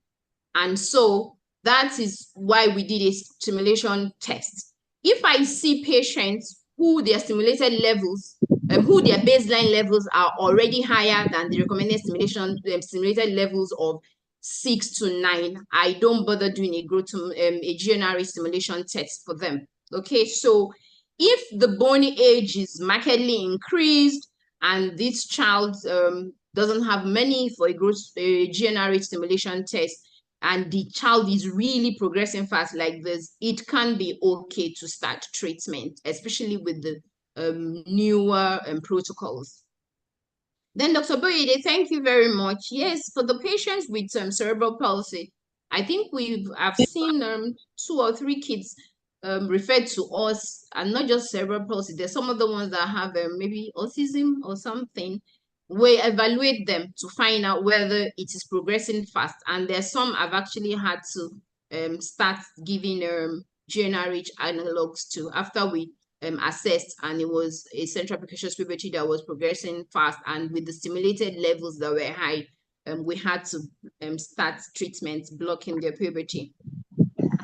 And so that is why we did a stimulation test. If I see patients who their stimulated levels, who their baseline levels are already higher than the recommended stimulated levels of 6 to 9, I don't bother doing a GnRH stimulation test for them. Okay, so if the bone age is markedly increased and this child doesn't have money for a GnRH stimulation test, and the child is really progressing fast like this, it can be okay to start treatment, especially with the newer protocols. Then Dr. Boyede, thank you very much. Yes, for the patients with cerebral palsy, I think I've seen 2 or 3 kids referred to us, and not just cerebral palsy. There's some of the ones that have maybe autism or something. We evaluate them to find out whether it is progressing fast. And there's some I've actually had to start giving GnRH analogs to after we assessed, and it was a central precocious puberty that was progressing fast, and with the stimulated levels that were high, we had to start treatment blocking their puberty.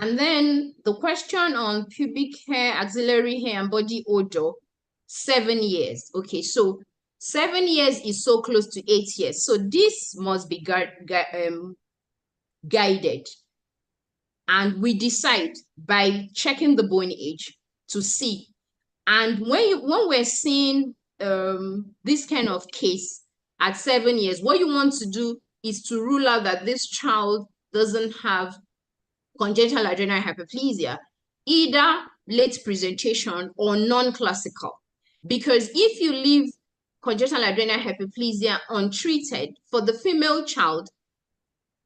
And then the question on pubic hair, axillary hair, and body odor, 7 years. Okay, so 7 years is so close to 8 years. So this must be guided. And we decide by checking the bone age to see. And when we're seeing this kind of case at 7 years, what you want to do is to rule out that this child doesn't have congenital adrenal hyperplasia, either late presentation or non-classical. Because if you leave congenital adrenal hyperplasia untreated, for the female child,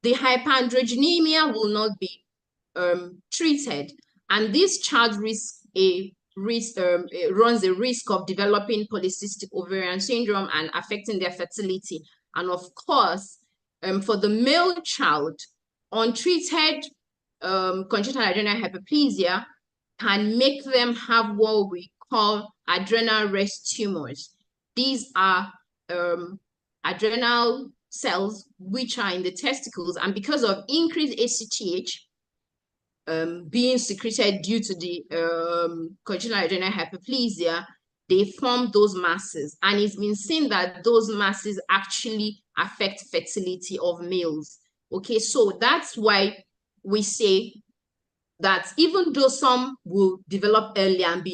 the hyperandrogenemia will not be treated, and this child runs a risk of developing polycystic ovarian syndrome and affecting their fertility. And of course, for the male child, untreated congenital adrenal hyperplasia can make them have what we call adrenal rest tumors. These are adrenal cells which are in the testicles, and because of increased ACTH being secreted due to the congenital adrenal hyperplasia, they form those masses, and it's been seen that those masses actually affect fertility of males. Okay, so that's why we say that even though some will develop early and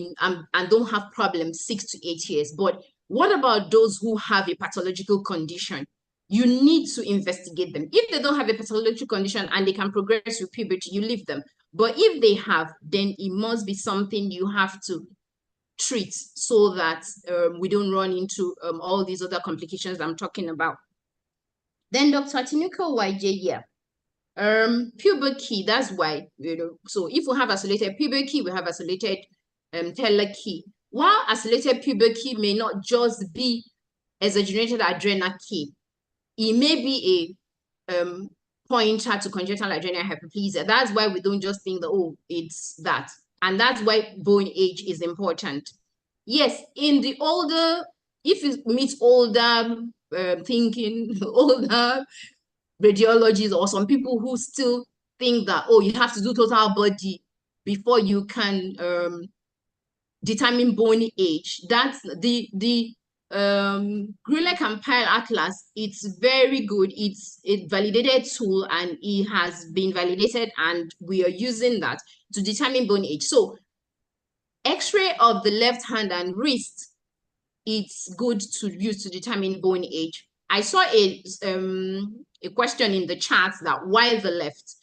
don't have problems 6 to 8 years, but what about those who have a pathological condition? You need to investigate them. If they don't have a pathological condition and they can progress with puberty, you leave them. But if they have, then it must be something you have to treat so that we don't run into all these other complications I'm talking about. Then Dr. Atinuka Wajeya, puberty, that's why, so if we have isolated puberty, we have isolated telechy. While isolated puberty may not just be exaggerated adrenal key, it may be a pointer to congenital adrenal hyperplasia. That's why we don't just think that, oh, it's that. And that's why bone age is important. Yes, in the older, if you meet older older radiologists, or some people who still think that, oh, you have to do total body before you can determine bone age. That's the Grille-Campbell Atlas. It's very good. It's a validated tool, and it has been validated, and we are using that to determine bone age. So X-ray of the left hand and wrist, it's good to use to determine bone age. I saw a question in the chat that why the left?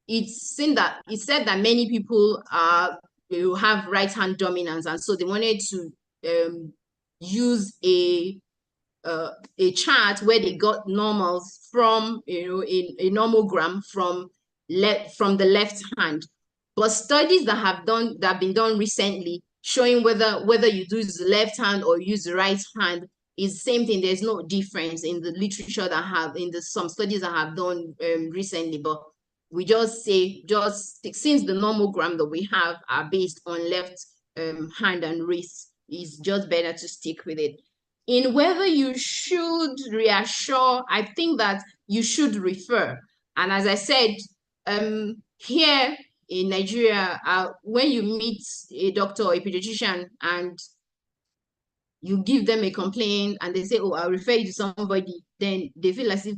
It said that many people have right hand dominance, and so they wanted to use a chart where they got normals from a normogram from the left hand. But studies that have been done recently showing whether you use the left hand or use the right hand is the same thing. There's no difference in the literature some studies that have done recently. But we just say, since the normogram that we have are based on left hand and wrist, it's just better to stick with it. in whether you should reassure, I think that you should refer. And as I said, here in Nigeria, when you meet a doctor or a pediatrician and you give them a complaint and they say, oh, I'll refer you to somebody, then they feel as if,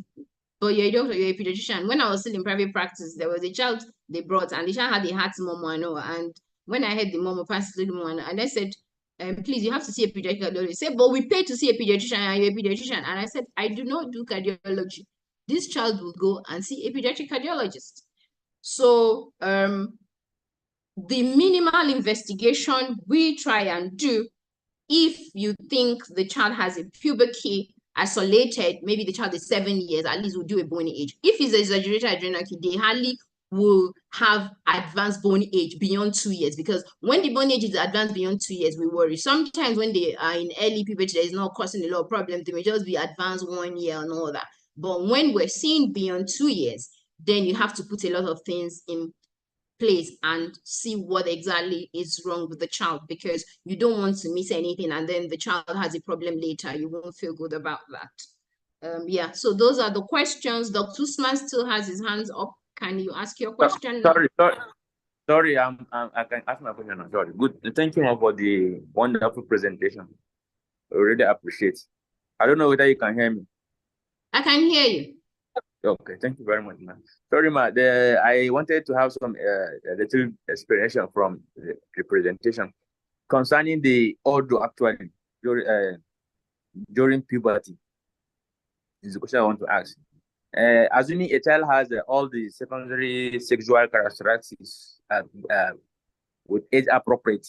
but you're a doctor, you're a pediatrician. When I was still in private practice, there was a child they brought and the child had a heart murmur, and when I heard the murmur passed through the murmur, and I said, please, you have to see a pediatrician. They said, but we pay to see a pediatrician and you're a pediatrician. And I said, I do not do cardiology. This child will go and see a pediatric cardiologist. So the minimal investigation we try and do, if you think the child has a puberty isolated, maybe the child is 7 years, at least we'll do a bone age. If it's exaggerated adrenal, they hardly will have advanced bone age beyond 2 years, because when the bone age is advanced beyond 2 years, we worry. Sometimes when they are in early puberty, there is not causing a lot of problems. They may just be advanced 1 year and all that. But when we're seeing beyond 2 years, then you have to put a lot of things in place and see what exactly is wrong with the child, because you don't want to miss anything and then the child has a problem later. You won't feel good about that. Yeah, so those are the questions. Dr. Usman still has his hands up. Can you ask your question? Sorry, I can ask my question now. Sorry. Good. Thank you for the wonderful presentation. I really appreciate it. I don't know whether you can hear me. I can hear you. Okay, thank you very much, man. Sorry, ma. I wanted to have some little explanation from the presentation concerning the order actually during puberty. Is the question I want to ask. Assuming a child has all the secondary sexual characteristics with age appropriate,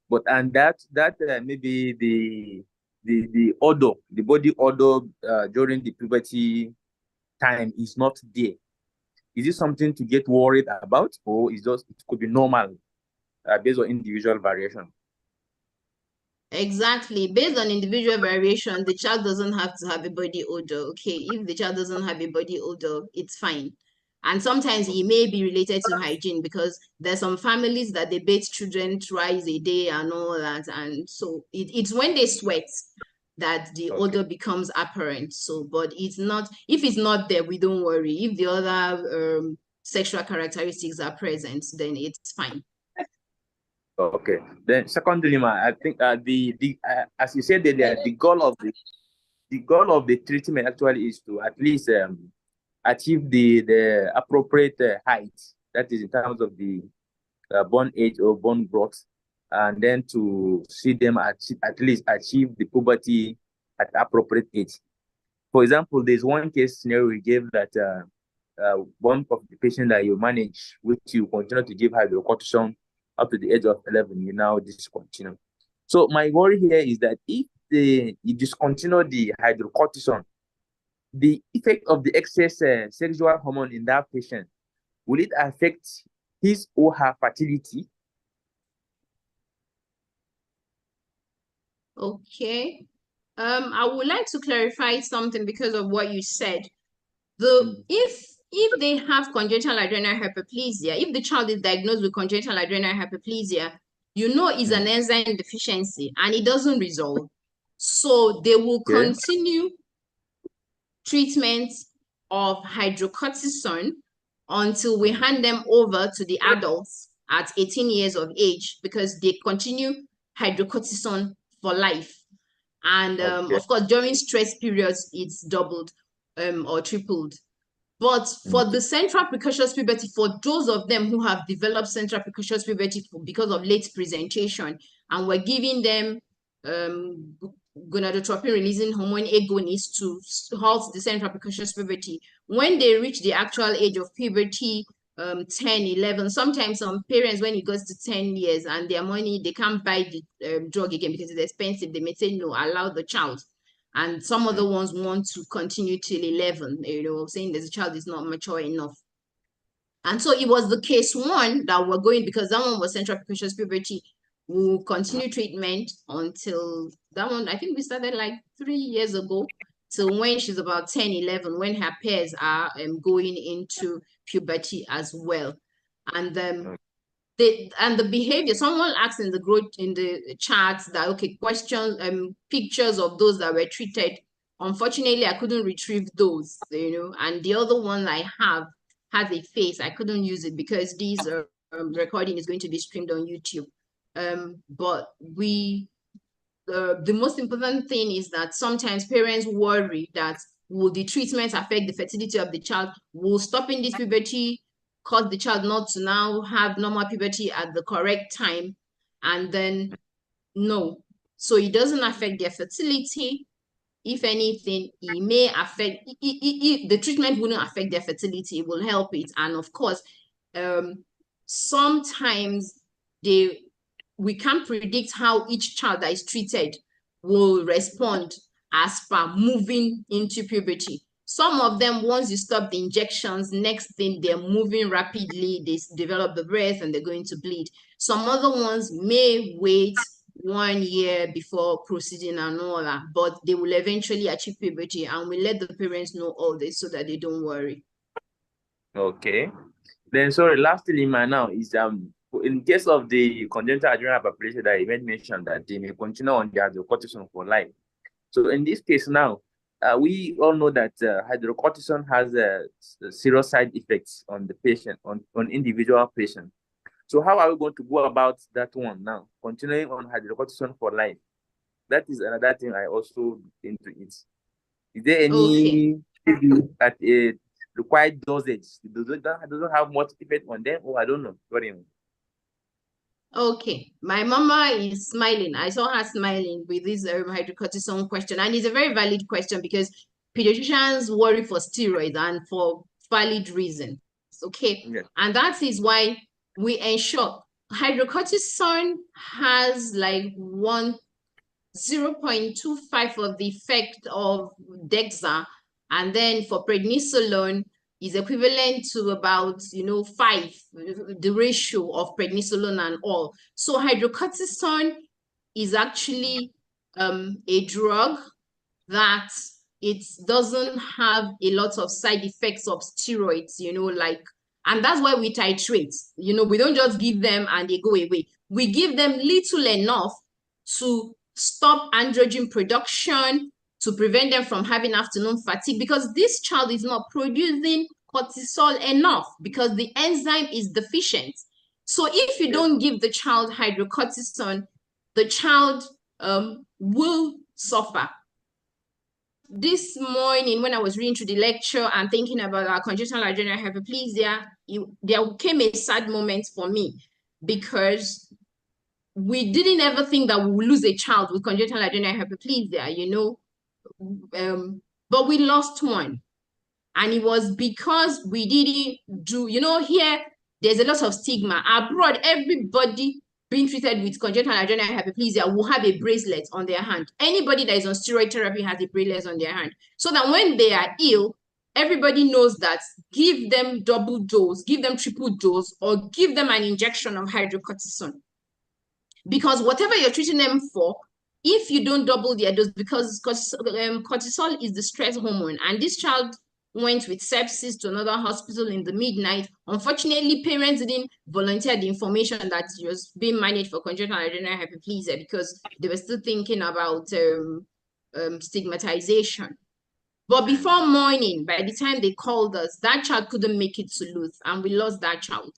but and that maybe the odor, the body odor during the puberty time is not there. Is it something to get worried about, or is just it could be normal based on individual variation? Exactly. Based on individual variation, the child doesn't have to have a body odor. Okay, if the child doesn't have a body odor, it's fine. And sometimes it may be related to hygiene, because there's some families that they bathe children twice a day and all that. And so it's when they sweat that the odor becomes apparent. So, but it's not, if it's not there, we don't worry. If the other sexual characteristics are present, then it's fine. Okay. Then secondly, I think as you said earlier, the goal of the treatment actually is to at least achieve the appropriate height, that is in terms of the bone age or bone growth, and then to see them at least achieve the puberty at appropriate age. For example, there's one case scenario we gave that one of the patient that you manage, which you continue to give hydrocortisone up to the age of 11, you now discontinue. So my worry here is that if you discontinue the hydrocortisone, the effect of the excess sexual hormone in that patient, will it affect his or her fertility? Okay. I would like to clarify something because of what you said. If they have congenital adrenal hyperplasia, if the child is diagnosed with congenital adrenal hyperplasia, you know it's an enzyme deficiency and it doesn't resolve. So they will continue treatment of hydrocortisone until we hand them over to the adults at 18 years of age, because they continue hydrocortisone for life. And of course, during stress periods, it's doubled or tripled. But for the central precocious puberty, for those of them who have developed central precocious puberty because of late presentation, and we're giving them gonadotropin releasing hormone agonists to halt the central precocious puberty, when they reach the actual age of puberty, 10, 11, sometimes some parents, when it goes to 10 years and their money, they can't buy the drug again because it's expensive, they may say, no, allow the child. And some other ones want to continue till 11, you know, saying that the child is not mature enough. And so it was the case one that we're going, because that one was central precocious puberty. We'll continue treatment until that one, I think we started like 3 years ago, till when she's about 10, 11, when her peers are going into puberty as well. And the behavior, someone asked in the charts that, okay, questions, pictures of those that were treated. Unfortunately, I couldn't retrieve those, and the other one I have has a face. I couldn't use it because this recording is going to be streamed on YouTube. But the most important thing is that sometimes parents worry that will the treatment affect the fertility of the child? Will stopping this puberty cause the child not to now have normal puberty at the correct time? And then no. So it doesn't affect their fertility. If anything, it may affect, the treatment wouldn't affect their fertility, it will help it. And of course, sometimes we can't predict how each child that is treated will respond as per moving into puberty. Some of them, once you stop the injections, next thing they're moving rapidly, they develop the breast and they're going to bleed. Some other ones may wait 1 year before proceeding and all that, but they will eventually achieve puberty, and we let the parents know all this so that they don't worry. Okay. Then sorry, lastly, now is in case of the congenital adrenal hyperplasia that you mentioned that they may continue on their hydrocortisone for life. So in this case now, we all know that hydrocortisone has serious side effects on the patient, on individual patient. So how are we going to go about that one now? Continuing on hydrocortisone for life. That is another thing I also into it. Is there any at a required dosage? Doesn't have much effect on them, or I don't know. What do you mean? Okay, my mama is smiling. I saw her smiling with this hydrocortisone question, and it's a very valid question because pediatricians worry for steroids and for valid reasons. Okay, yeah. And that is why we ensure hydrocortisone has like 0.25 of the effect of DEXA, and then for prednisolone is equivalent to about 5, the ratio of prednisolone and all. So hydrocortisone is actually a drug that it doesn't have a lot of side effects of steroids, and that's why we titrate. We don't just give them and they go away. We give them little enough to stop androgen production, to prevent them from having afternoon fatigue, because this child is not producing cortisol enough because the enzyme is deficient. So if you don't give the child hydrocortisone, the child will suffer. This morning, when I was reading through the lecture and thinking about our congenital adrenal hyperplasia, there came a sad moment for me because we didn't ever think that we would lose a child with congenital adrenal hyperplasia, but we lost one. And it was because we didn't do, here, there's a lot of stigma. Abroad, everybody being treated with congenital adrenal hyperplasia will have a bracelet on their hand. Anybody that is on steroid therapy has a bracelet on their hand. So that when they are ill, everybody knows that give them double dose, give them triple dose, or give them an injection of hydrocortisone. Because whatever you're treating them for, if you don't double their dose, because cortisol is the stress hormone, and this child went with sepsis to another hospital in the midnight. Unfortunately, parents didn't volunteer the information that was being managed for congenital adrenal hyperplasia because they were still thinking about stigmatization. But before morning, by the time they called us, that child couldn't make it to Luth, and we lost that child.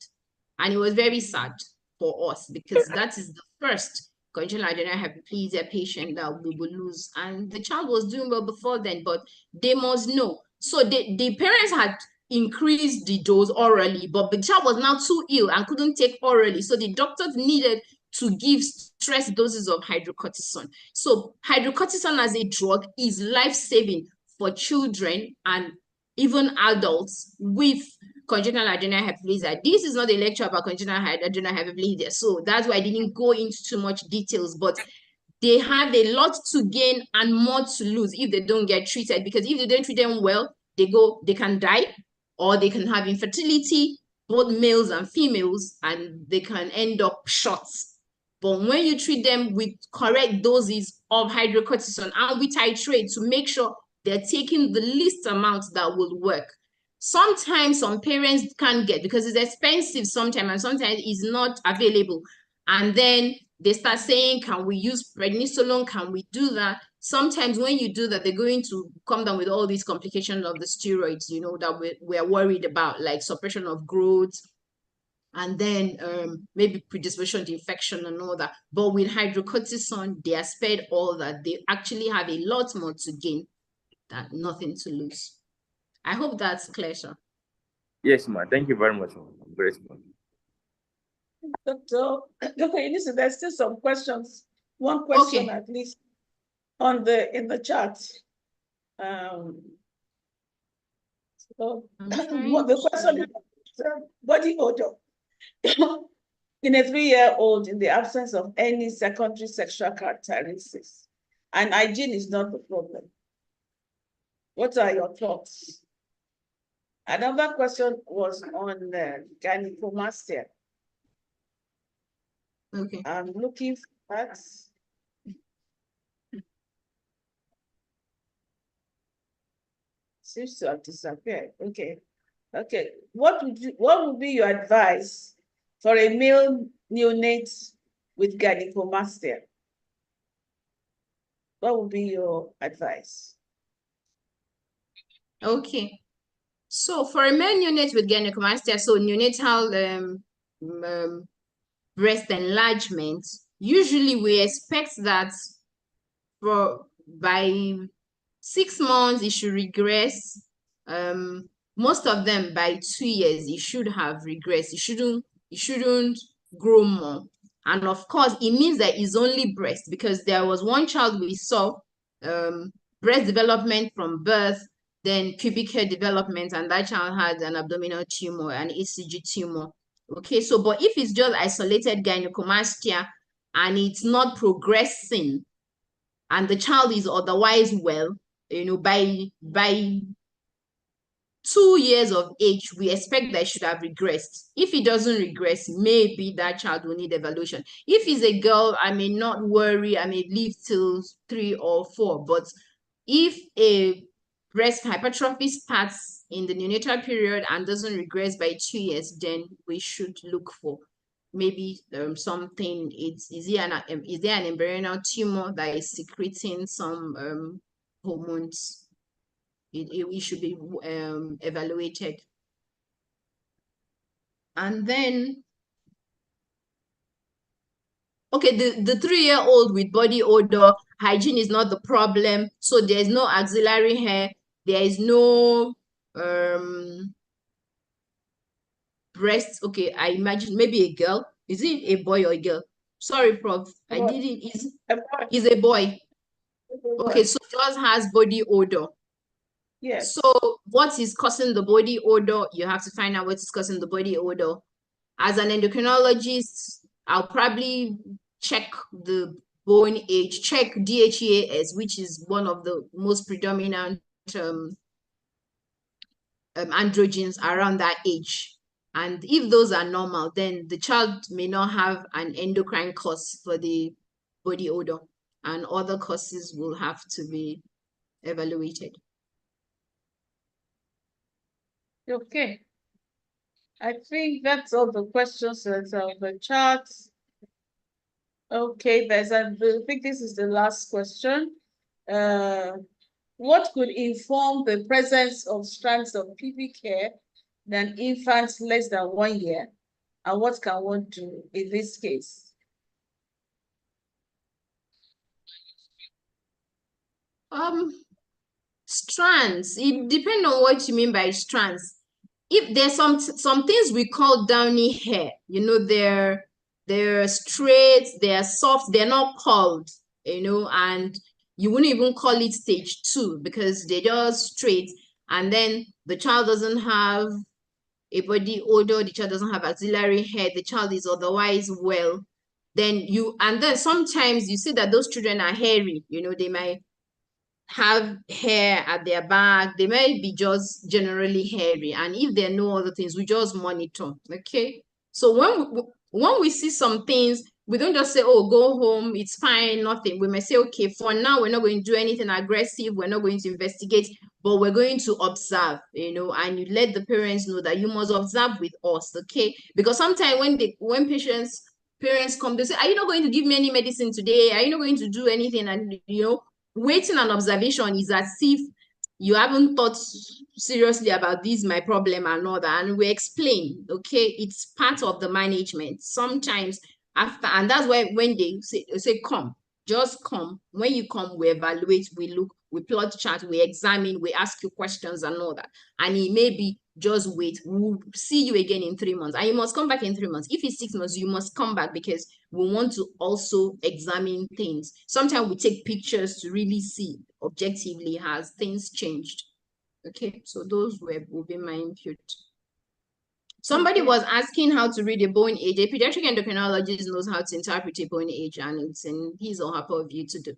And it was very sad for us because that is the first congenital adrenal hyperplasia patient that we will lose. And the child was doing well before then, but they must know. So the parents had increased the dose orally, but the child was now too ill and couldn't take orally. So the doctors needed to give stress doses of hydrocortisone. So hydrocortisone as a drug is life-saving for children and even adults with congenital adrenal hyperplasia. This is not a lecture about congenital adrenal hyperplasia, so that's why I didn't go into too much details, but they have a lot to gain and more to lose if they don't get treated, because if they don't treat them well, they can die, or they can have infertility, both males and females, and they can end up short. But when you treat them with correct doses of hydrocortisone, and we titrate to make sure they're taking the least amount that will work. Sometimes some parents can't get because it's expensive sometimes, and sometimes it's not available. And then they start saying, can we use prednisolone? Can we do that? Sometimes when you do that, they're going to come down with all these complications of the steroids, you know, that we're worried about, like suppression of growth, and then maybe predisposition to infection and all that. But with hydrocortisone, they are spared all that. They actually have a lot more to gain than nothing to lose. I hope that's clear, sir. Yes, ma'am. Thank you very much. Great. Dr. Elizabeth, there's still some questions. One question at least in the chat. So the question is body odor in a 3-year-old in the absence of any secondary sexual characteristics, and hygiene is not the problem. What are your thoughts? Another question was on gynecomastia. Okay. I'm looking at seems to have disappeared. Okay. Okay. What would be your advice for a male neonate with gynecomastia? What would be your advice? Okay. So for a male neonate with gynecomastia, so neonatal breast enlargement, usually we expect that by 6 months it should regress. Most of them by 2 years it should have regressed. It shouldn't grow more. And of course, it means that it's only breast, because there was one child we saw breast development from birth, then pubic hair development, and that child had an abdominal tumor, an ECG tumor. Okay, so but if it's just isolated gynecomastia and it's not progressing, and the child is otherwise well, you know, by 2 years of age, we expect that it should have regressed. If it doesn't regress, maybe that child will need evaluation. If it's a girl, I may not worry, I may leave till 3 or 4. But if a breast hypertrophy starts in the neonatal period and doesn't regress by 2 years, then we should look for maybe something. Is there an embryonal tumor that is secreting some hormones? It should be evaluated. And then, okay, the 3-year-old with body odor, hygiene is not the problem. So there's no axillary hair, there is no breast. Okay, I imagine maybe a girl. Is it a boy or a girl? Sorry, Prof. I didn't. Is a boy. Okay, so just has body odor. Yes. So what is causing the body odor? You have to find out what is causing the body odor. As an endocrinologist, I'll probably check the bone age, check DHEAS, which is one of the most predominant androgens around that age. And if those are normal, then the child may not have an endocrine cause for the body odor, and other causes will have to be evaluated. Okay. I think that's all the questions that's on the chat. Okay, I think this is the last question. What could inform the presence of strands of pubic hair in infants less than 1 year? And what can one do in this case? Strands, it depends on what you mean by strands. If there's some things we call downy hair, you know, they're straight, they're soft, they're not curled, you know, and you wouldn't even call it stage 2 because they're just straight, and then the child doesn't have a body odor, the child doesn't have axillary hair, the child is otherwise well, then sometimes you see that those children are hairy, you know, they might have hair at their back, they might be just generally hairy, and if there are no other things, we just monitor. Okay, so when we see some things, we don't just say, oh, go home, it's fine, nothing. We may say, okay, for now, we're not going to do anything aggressive. We're not going to investigate, but we're going to observe, you know, and you let the parents know that you must observe with us, okay? Because sometimes when parents come, they say, are you not going to give me any medicine today? Are you not going to do anything? And, you know, waiting and observation is as if you haven't thought seriously about this, my problem and all that. And we explain, okay, it's part of the management. Sometimes after, and that's why when they say come, just come. When you come, we evaluate, we look, we plot chart, we examine, we ask you questions and all that. And it may be just wait, we'll see you again in 3 months. And you must come back in 3 months. If it's 6 months, you must come back because we want to also examine things. Sometimes we take pictures to really see objectively has things changed. Okay, so those will be my input. Somebody was asking how to read a bone age. A pediatric endocrinologist knows how to interpret a bone age, and it's in his or her purview to do.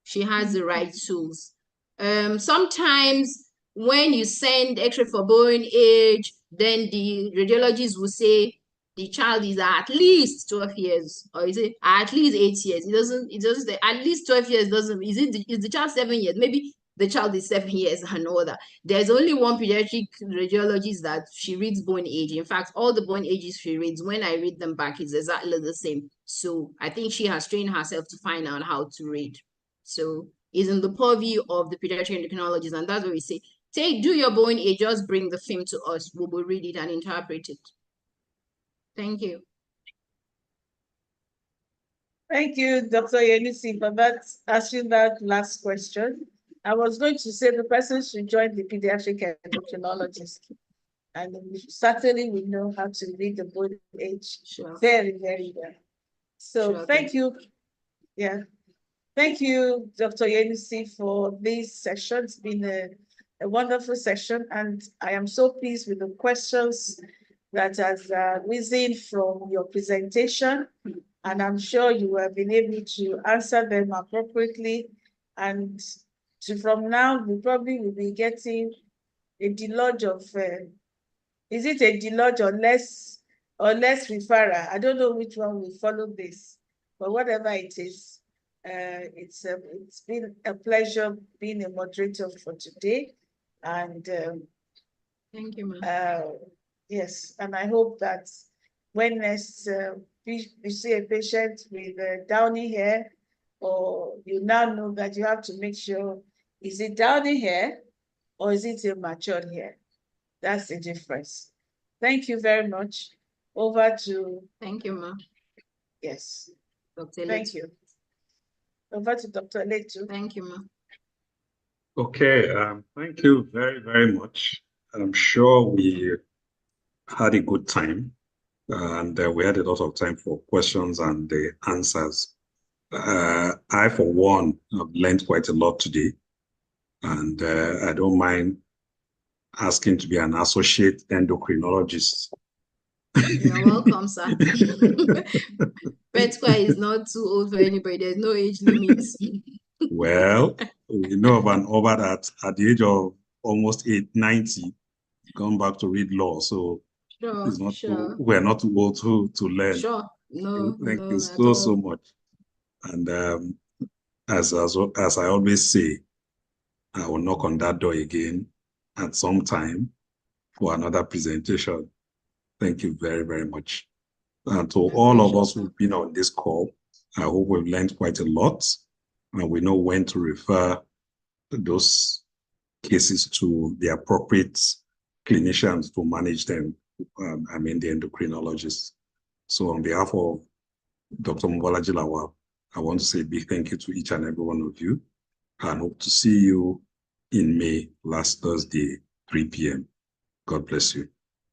She has the right tools. Sometimes when you send X-ray for bone age, then the radiologist will say the child is at least 12 years, or is it at least 8 years? It doesn't say at least 12 years. Is the child 7 years? Maybe the child is 7 years and all that. There's only one pediatric radiologist that she reads bone age. In fact, all the bone ages she reads, when I read them back, it's exactly the same. So I think she has trained herself to find out how to read. So it's in the purview of the pediatric endocrinologist, and that's what we say. Do your bone age, just bring the film to us. We will read it and interpret it. Thank you. Thank you, Dr. Oyenusi, for answering that last question. I was going to say the person should join the pediatric endocrinologist, and certainly we know how to read the bone age very, very well. So thank you. Yeah. Thank you, Dr. Oyenusi, for this session. It's been a wonderful session, and I am so pleased with the questions that has risen from your presentation, and I'm sure you have been able to answer them appropriately. And from now, we probably will be getting a deluge of, is it a deluge or less referral? I don't know which one will follow this, but whatever it is, it's been a pleasure being a moderator for today. And thank you, ma'am. Yes, and I hope that when next we see a patient with downy hair, or you now know that you have to make sure, is it downy hair or is it a matured hair? That's the difference. Thank you very much. Over to... Thank you, ma'am. Yes. Dr. Thank you. Over to Dr. Letu. Thank you, ma'am. Okay, thank you very, very much. I'm sure we had a good time, and we had a lot of time for questions and the answers. I, for one, have learned quite a lot today, and I don't mind asking to be an associate endocrinologist. You're welcome, sir. PETSQUA is not too old for anybody. There's no age limits. Well, we know about that at the age of almost 90, come back to read law. So sure, it's not sure. we're not too old to learn. Sure. No, thank no, you so much. And as I always say, I will knock on that door again at some time for another presentation. Thank you very, very much. And to all of us who've been on this call, I hope we've learned quite a lot, and we know when to refer those cases to the appropriate clinicians to manage them. I mean, the endocrinologists. So on behalf of Dr. Mobolaji Lawal, I want to say a big thank you to each and every one of you, and hope to see you in May, last Thursday, 3 p.m. God bless you.